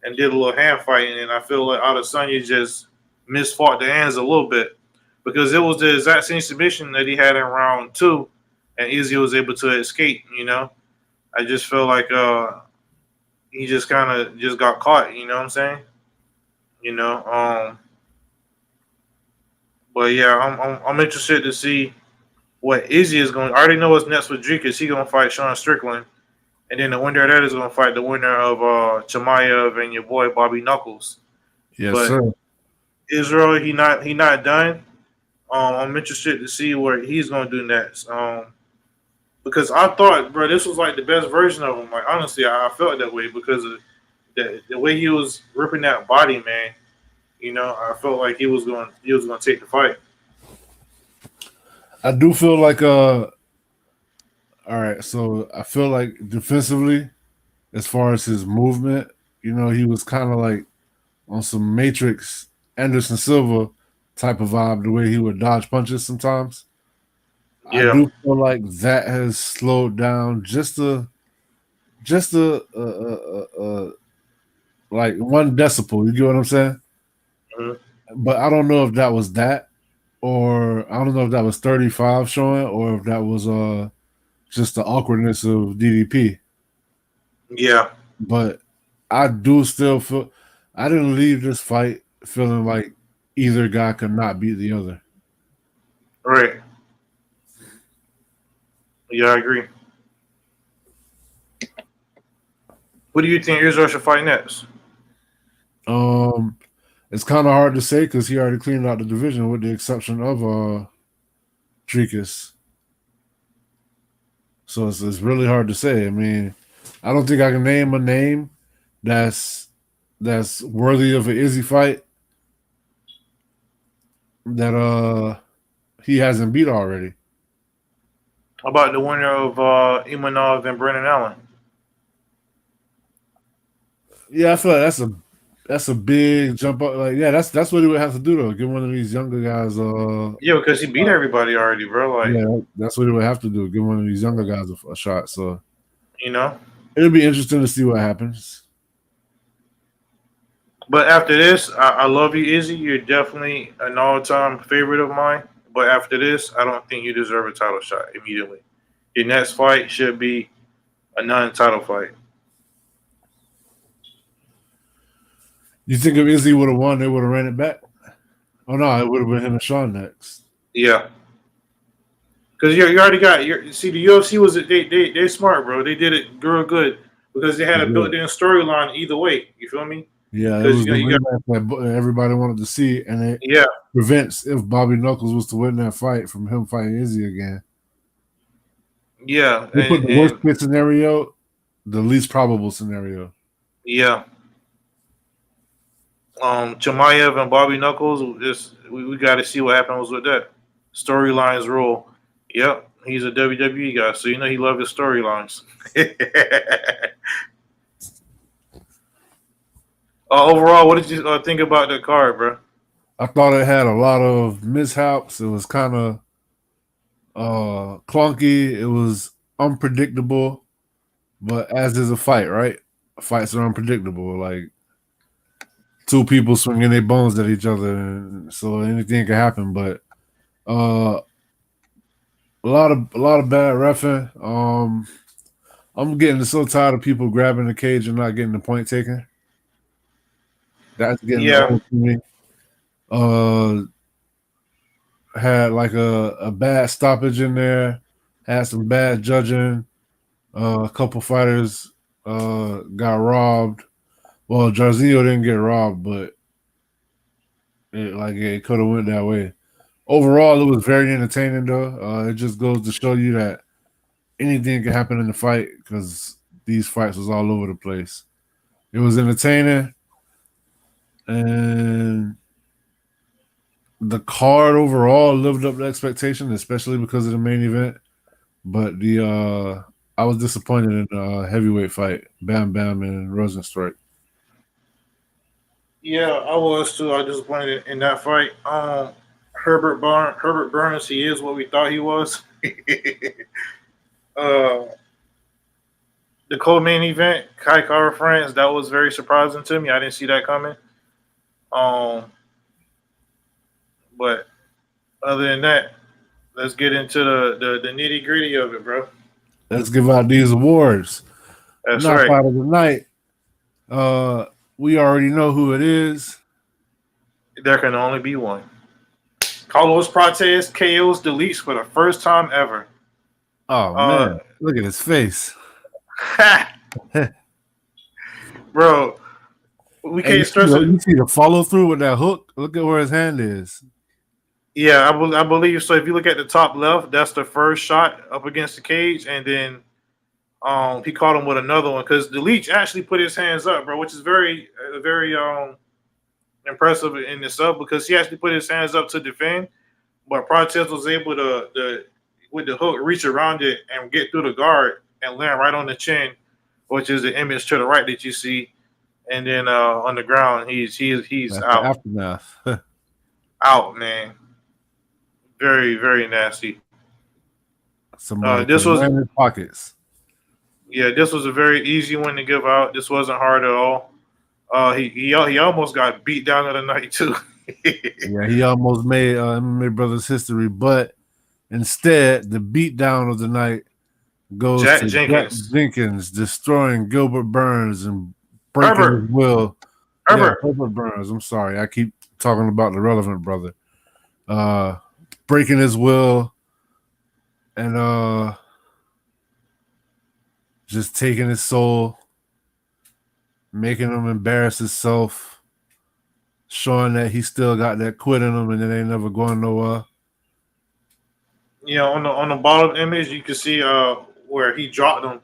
[SPEAKER 5] and did a little hand fighting. And I feel like Adesanya just misfought the hands a little bit because it was the exact same submission that he had in round 2, and Izzy was able to escape. I just feel like he just kind of just got caught. You know what I'm saying? But yeah, I'm interested to see what Izzy is going. I already know what's next with Dricus. He's going to fight Sean Strickland, and then the winner of that is going to fight the winner of Chimaev and your boy Bobby Knuckles.
[SPEAKER 4] Yes,
[SPEAKER 5] but
[SPEAKER 4] sir.
[SPEAKER 5] Israel, he not done. I'm interested to see what he's going to do next. Because I thought, bro, this was like the best version of him. Like honestly, I felt that way because of the way he was ripping that body, man. I felt like he was going to take the fight.
[SPEAKER 4] I do feel like all right, so I feel like defensively, as far as his movement, he was kind of like on some Matrix Anderson Silva type of vibe, the way he would dodge punches sometimes. Yeah. I do feel like that has slowed down just a like 1 decibel. You get what I'm saying? Mm-hmm. But I don't know if that was that, or I don't know if that was 35 showing, or if that was just the awkwardness of DDP.
[SPEAKER 5] Yeah.
[SPEAKER 4] But I do still feel I didn't leave this fight feeling like either guy could not beat the other.
[SPEAKER 5] Right. Yeah, I agree. Who do you think Israel should fight next?
[SPEAKER 4] It's kind of hard to say because he already cleaned out the division with the exception of Dricus. So it's really hard to say. I mean, I don't think I can name a name that's worthy of an Izzy fight that he hasn't beat already.
[SPEAKER 5] How about the winner of Imanov and Brennan Allen?
[SPEAKER 4] Yeah, I feel like that's a big jump up. Like, yeah, that's what he would have to do though. Get one of these younger guys.
[SPEAKER 5] Yeah, because he beat everybody already, bro. Like,
[SPEAKER 4] yeah, that's what he would have to do. Give one of these younger guys a shot. So,
[SPEAKER 5] you know.
[SPEAKER 4] it'll be interesting to see what happens.
[SPEAKER 5] But after this, I love you, Izzy. You're definitely an all-time favorite of mine. But after this, I don't think you deserve a title shot immediately. Your next fight should be a non-title fight.
[SPEAKER 4] You think if Izzy would have won, they would have ran it back? Oh no, it would have been him and Sean next.
[SPEAKER 5] Yeah. Because you already got see the UFC was they're smart, bro. They did it real good because they had a built-in storyline either way. You feel me?
[SPEAKER 4] Yeah, it was the rematch that everybody wanted to see, and it prevents if Bobby Knuckles was to win that fight from him fighting Izzy again.
[SPEAKER 5] Yeah,
[SPEAKER 4] they put the worst case scenario, the least probable scenario.
[SPEAKER 5] Yeah. Chimaev and Bobby Knuckles, we got to see what happens with that. Storylines rule. Yep, he's a WWE guy, so you know he loves his storylines. Overall, what did you think about the card, bro?
[SPEAKER 4] I thought it had a lot of mishaps. It was kind of clunky. It was unpredictable, but as is a fight, right? Fights are unpredictable. Like two people swinging their bones at each other, so anything can happen. But a lot of bad reffing. I'm getting so tired of people grabbing the cage and not getting the point taken. That's getting old to me. Had like a bad stoppage in there. Had some bad judging. A couple fighters got robbed. Well, Jairzinho didn't get robbed, but it could have went that way. Overall, it was very entertaining, though. It just goes to show you that anything can happen in the fight because these fights was all over the place. It was entertaining, and the card overall lived up to expectation, especially because of the main event. But I was disappointed in the heavyweight fight, Bam Bam and Rosenstrike.
[SPEAKER 5] Yeah, I was too. I was disappointed in that fight. Herbert Burns, he is what we thought he was. The co-main event, Kai Kara France, that was very surprising to me. I didn't see that coming. But other than that, let's get into the nitty gritty of it, bro.
[SPEAKER 4] Let's give out these awards.
[SPEAKER 5] That's right.
[SPEAKER 4] Knockout of the night. We already know who it is.
[SPEAKER 5] There can only be one. Carlos Prates KOs deletes for the first time ever.
[SPEAKER 4] Oh man, look at his face.
[SPEAKER 5] Bro, we can't stress it.
[SPEAKER 4] You see the follow through with that hook? Look at where his hand is.
[SPEAKER 5] Yeah, I believe so. If you look at the top left, that's the first shot up against the cage, and then he caught him with another one because the Leech actually put his hands up, bro, which is very impressive in itself because he actually put his hands up to defend, but Prates was able to with the hook reach around it and get through the guard and land right on the chin, which is the image to the right that you see, and then on the ground he's
[SPEAKER 4] That's
[SPEAKER 5] out.
[SPEAKER 4] Aftermath.
[SPEAKER 5] Out, man. Very, very nasty.
[SPEAKER 4] This was in his pockets.
[SPEAKER 5] Yeah, this was a very easy one to give out. This wasn't hard at all. He almost got beat down of the night too.
[SPEAKER 4] Yeah, he almost made MMA Brothers history, but instead the beatdown of the night goes
[SPEAKER 5] Jack
[SPEAKER 4] to
[SPEAKER 5] Jenkins.
[SPEAKER 4] Jack Jenkins, destroying Gilbert Burns and breaking
[SPEAKER 5] Herbert.
[SPEAKER 4] his will. Yeah,
[SPEAKER 5] Herbert.
[SPEAKER 4] Herbert Burns. I'm sorry, I keep talking about the relevant brother. Breaking his will and just taking his soul, making him embarrass himself, showing that he still got that quit in him and it ain't never going nowhere.
[SPEAKER 5] You know, on the bottom image, you can see where he dropped him,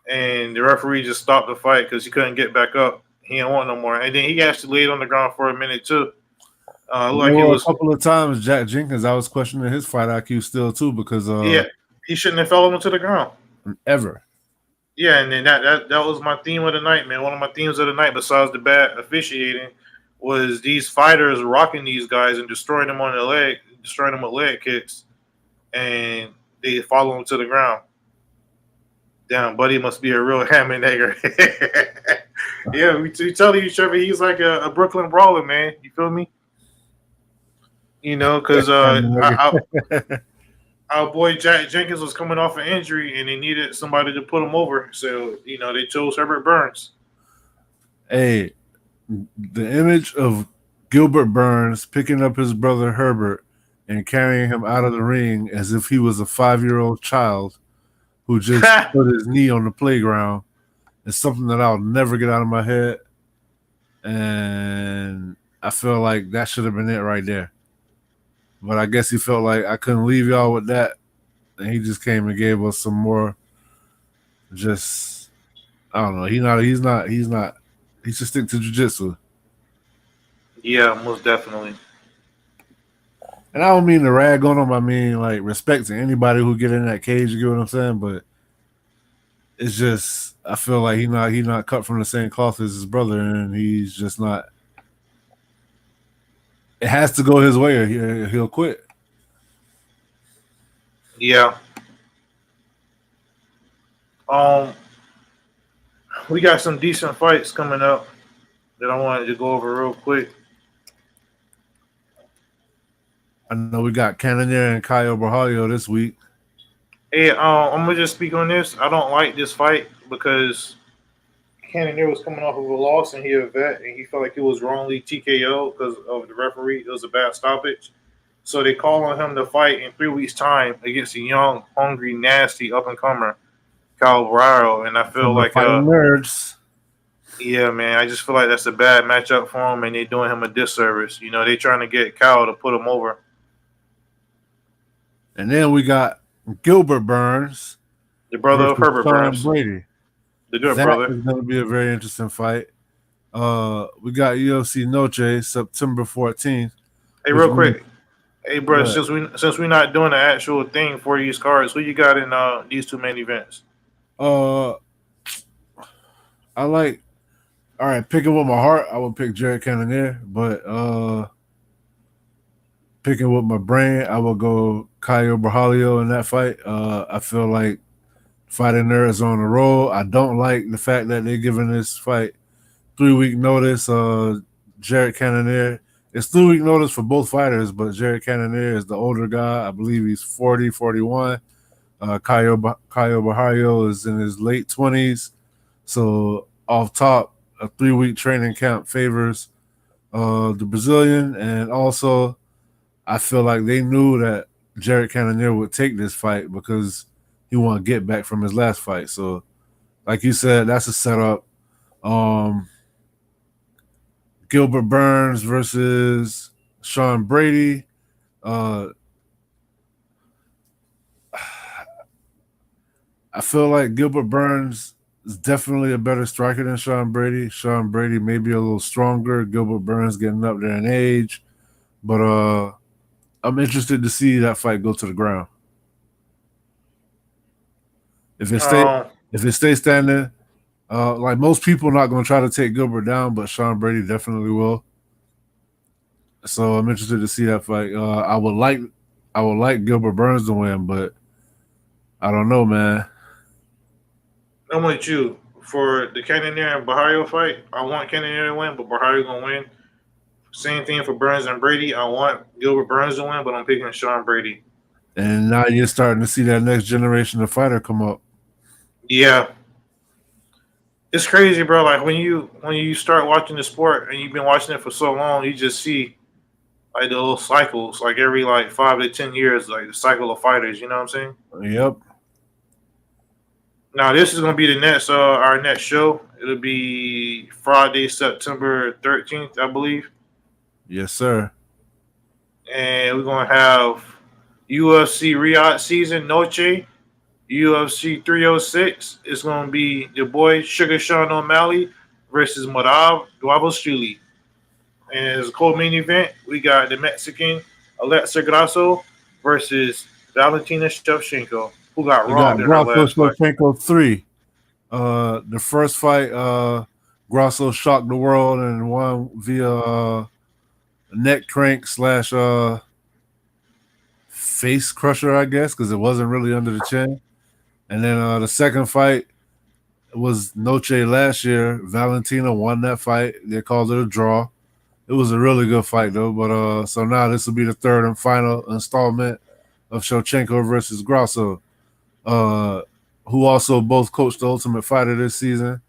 [SPEAKER 5] and the referee just stopped the fight because he couldn't get back up. He didn't want no more, and then he actually laid on the ground for a minute too. Like it was
[SPEAKER 4] a couple of times, Jack Jenkins, I was questioning his fight IQ still too because
[SPEAKER 5] yeah, he shouldn't have fell him to the ground.
[SPEAKER 4] ever.
[SPEAKER 5] Yeah, and then that was my theme of the night, man. One of my themes of the night, besides the bad officiating, was these fighters rocking these guys and destroying them on the leg, destroying them with leg kicks, and they follow him to the ground. Damn, buddy must be a real hammer nigger. Yeah, we telling you, Trevor, he's like a Brooklyn brawler, man. You feel me? You know, because our boy Jack Jenkins was coming off an injury and they needed somebody to put him over. So, you know, they chose Herbert Burns.
[SPEAKER 4] Hey, the image of Gilbert Burns picking up his brother Herbert and carrying him out of the ring as if he was a 5-year-old child who just put his knee on the playground is something that I'll never get out of my head. And I feel like that should have been it right there. But I guess he felt like I couldn't leave y'all with that. And he just came and gave us some more just I don't know. He should stick to jiu-jitsu.
[SPEAKER 5] Yeah, most definitely.
[SPEAKER 4] And I don't mean to rag on him. I mean, like, respect to anybody who get in that cage, you get what I'm saying? But it's just I feel like he not cut from the same cloth as his brother, and he's just not. It has to go his way or he'll quit.
[SPEAKER 5] Yeah. We got some decent fights coming up that I wanted to go over real quick.
[SPEAKER 4] I know we got Cannonier and Caio Borralho this week.
[SPEAKER 5] Hey, I'm gonna just speak on this. I don't like this fight because Cannonier was coming off of a loss and he a vet and he felt like he was wrongly TKO because of the referee. It was a bad stoppage. So they call on him to fight in 3 weeks' time against a young, hungry, nasty up-and-comer, Caio Borralho. And I feel like
[SPEAKER 4] nerds.
[SPEAKER 5] Yeah, man. I just feel like that's a bad matchup for him and they're doing him a disservice. You know, they're trying to get Caio to put him over.
[SPEAKER 4] And then we got Gilbert Burns,
[SPEAKER 5] the brother of Herbert Burns.
[SPEAKER 4] Brady.
[SPEAKER 5] The good
[SPEAKER 4] that
[SPEAKER 5] brother.
[SPEAKER 4] is going to be a very interesting fight. We got UFC Noche September 14th.
[SPEAKER 5] Hey, real quick. Hey, bro, since we're not doing the actual thing for these cards, who you got in these two main events?
[SPEAKER 4] I like. All right, picking with my heart, I would pick Jared Cannonier, but picking with my brain, I will go Caio Borralho in that fight. I feel like fighting there is on the roll. I don't like the fact that they're giving this fight 3-week notice. Jared Cannonier, it's 3-week notice for both fighters, but Jared Cannonier is the older guy. I believe he's 40, 41. Caio Borralho is in his late 20s. So off top, a 3-week training camp favors the Brazilian, and also I feel like they knew that Jared Cannonier would take this fight because he want to get back from his last fight. So, like you said, that's a setup. Gilbert Burns versus Sean Brady. I feel like Gilbert Burns is definitely a better striker than Sean Brady. Sean Brady may be a little stronger. Gilbert Burns getting up there in age. But I'm interested to see that fight go to the ground. If it stays standing, like most people not going to try to take Gilbert down, but Sean Brady definitely will. So I'm interested to see that fight. I would like Gilbert Burns to win, but I don't know, man.
[SPEAKER 5] I'm with you. For the Cannonier and Borralho fight, I want Cannonier to win, but Borralho going to win. Same thing for Burns and Brady. I want Gilbert Burns to win, but I'm picking Sean Brady.
[SPEAKER 4] And now you're starting to see that next generation of fighter come up.
[SPEAKER 5] Yeah. It's crazy, bro. Like when you start watching the sport and you've been watching it for so long, you just see like the little cycles, like every like 5 to 10 years, like the cycle of fighters. You know what I'm saying?
[SPEAKER 4] Yep.
[SPEAKER 5] Now this is gonna be the next our next show. It'll be Friday, September 13th, I believe,
[SPEAKER 4] Yes, sir.
[SPEAKER 5] and we're gonna have UFC Riyadh season Noche, UFC 306. It's gonna be your boy Sugar Sean O'Malley versus Marav Duaboshvili. And as a co-main event, we got the Mexican Alexa Grasso versus Valentina Shevchenko, who got
[SPEAKER 4] You got
[SPEAKER 5] robbed in her
[SPEAKER 4] Grasso
[SPEAKER 5] last fight.
[SPEAKER 4] Shevchenko 3. The first fight, Grasso shocked the world and won via neck crank slash face crusher, I guess, because it wasn't really under the chin. And then the second fight was Noche last year. Valentina won that fight. They called it a draw. It was a really good fight though. But so now this will be the third and final installment of Shevchenko versus Grasso, who also both coached the Ultimate Fighter this season.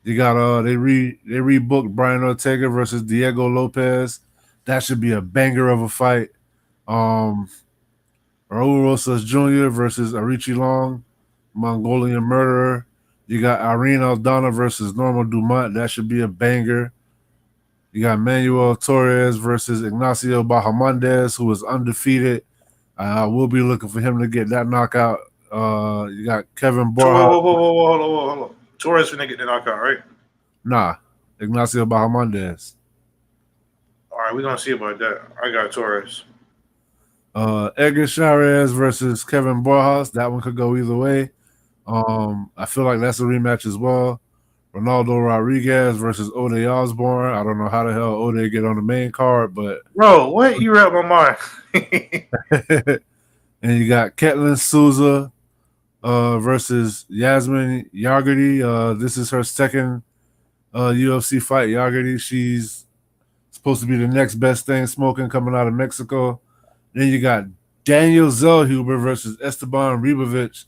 [SPEAKER 4] You got they rebooked Brian Ortega versus Diego Lopez. That should be a banger of a fight. Raul Rosas Jr. versus Arichi Long, Mongolian Murderer. You got Irene Aldana versus Norma Dumont. That should be a banger. You got Manuel Torres versus Ignacio Bahamondes, who is undefeated. I will be looking for him to get that knockout. You got Kevin Borja.
[SPEAKER 5] Hold on. Torres finna get the knockout, right?
[SPEAKER 4] Nah, Ignacio Bahamondes.
[SPEAKER 5] All right, we're gonna see about that. I got Torres.
[SPEAKER 4] Edgar Chavez versus Kevin Borjas. That one could go either way. I feel like that's a rematch as well. Ronaldo Rodriguez versus Ode Osborne. I don't know how the hell Ode get on the main card, but
[SPEAKER 5] Bro, what? You read my mind.
[SPEAKER 4] and you got Ketlin Souza versus Yasmin Yargady. This is her second UFC fight. Yargady, she's supposed to be the next best thing smoking coming out of Mexico. Then you got Daniel Zellhuber versus Esteban Ribovic.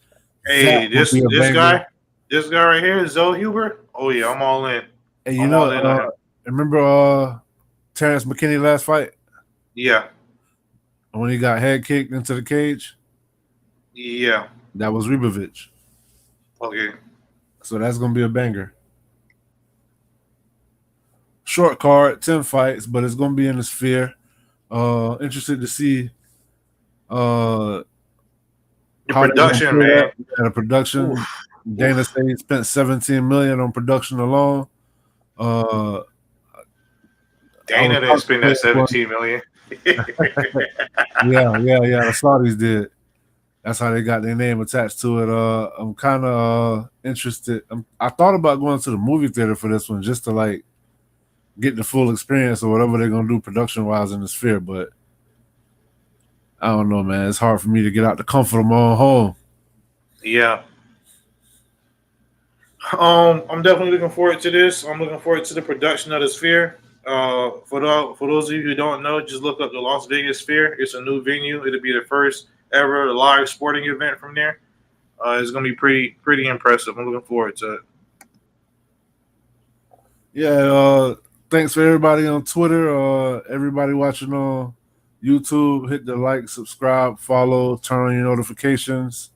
[SPEAKER 5] Hey, this guy right here, Zellhuber. Oh yeah, I'm all in.
[SPEAKER 4] And you know, remember Terrence McKinney last fight?
[SPEAKER 5] Yeah.
[SPEAKER 4] When he got head kicked into the cage?
[SPEAKER 5] Yeah.
[SPEAKER 4] That was Ribovic.
[SPEAKER 5] Okay.
[SPEAKER 4] So that's going to be a banger. Short card, 10 fights, but it's going to be in the sphere. Interested to see
[SPEAKER 5] the production, man.
[SPEAKER 4] The production. Oof. Dana said he spent $17 million on production alone.
[SPEAKER 5] Dana didn't spend that $17 million.
[SPEAKER 4] yeah. The Saudis did. That's how they got their name attached to it. I'm kind of interested. I thought about going to the movie theater for this one just to like get the full experience or whatever they're gonna do production wise in the sphere, but I don't know, man. It's hard for me to get out the comfort of my own home.
[SPEAKER 5] Yeah. I'm definitely looking forward to this. I'm looking forward to the production of the Sphere. For those of you who don't know, just look up the Las Vegas Sphere. It's a new venue. It'll be the first ever live sporting event from there. It's gonna be pretty impressive. I'm looking forward to it.
[SPEAKER 4] Yeah. Thanks for everybody on Twitter. Everybody watching on YouTube. Hit the like, subscribe, follow, turn on your notifications.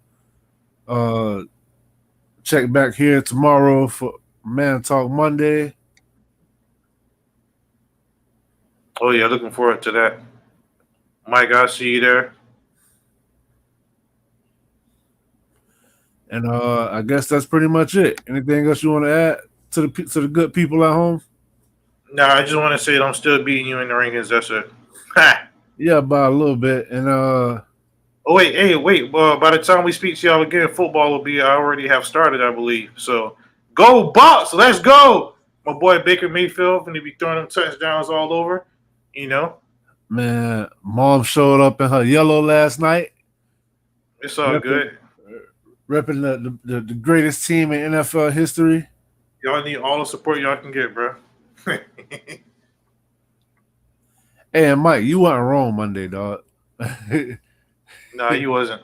[SPEAKER 4] Check back here tomorrow for Man Talk Monday.
[SPEAKER 5] Oh yeah, looking forward to that. Mike, I'll see you there.
[SPEAKER 4] And I guess that's pretty much it. Anything else you want to add to the good people at home?
[SPEAKER 5] No, I just want to say I'm still beating you in the rankings. That's it.
[SPEAKER 4] Yeah, by a little bit. And
[SPEAKER 5] oh wait. By the time we speak to y'all again, football will be. I already have started, I believe. So go Bucks! Let's go. My boy Baker Mayfield going to be throwing them touchdowns all over. You know,
[SPEAKER 4] man. Mom showed up in her yellow last night.
[SPEAKER 5] It's all good.
[SPEAKER 4] Repping the greatest team in NFL history.
[SPEAKER 5] Y'all need all the support y'all can get, bro.
[SPEAKER 4] Hey, Mike, you weren't wrong Monday, dog.
[SPEAKER 5] Nah, you wasn't.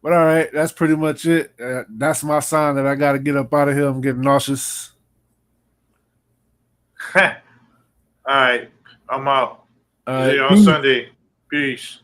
[SPEAKER 4] But all right, that's pretty much it. That's my sign that I got to get up out of here. I'm getting nauseous.
[SPEAKER 5] All right, I'm out.
[SPEAKER 4] All
[SPEAKER 5] See
[SPEAKER 4] right.
[SPEAKER 5] you on Sunday. Peace.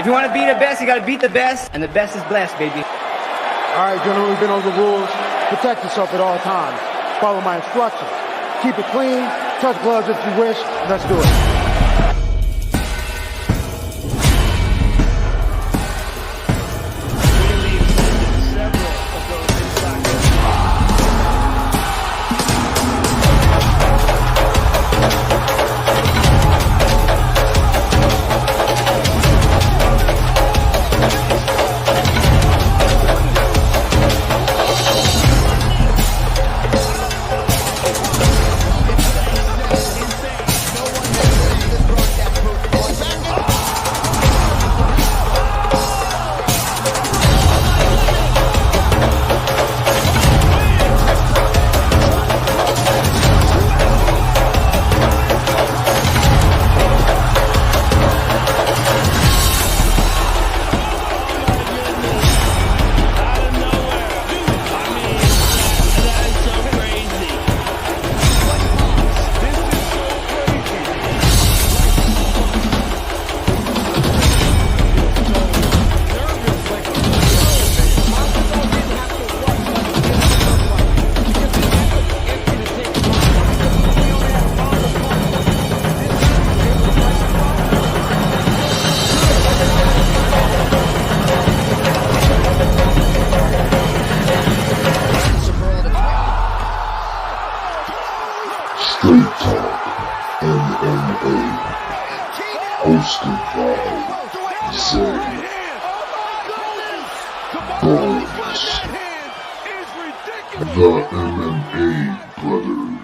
[SPEAKER 1] If you want to be the best, you got to beat the best, and the best is blessed, baby.
[SPEAKER 2] All right, gentlemen, we've been over the rules. Protect yourself at all times. Follow my instructions. Keep it clean. Touch gloves if you wish. Let's do it.
[SPEAKER 3] Straight Talk MMA, hosted by Zay Bones, the MMA Brothers.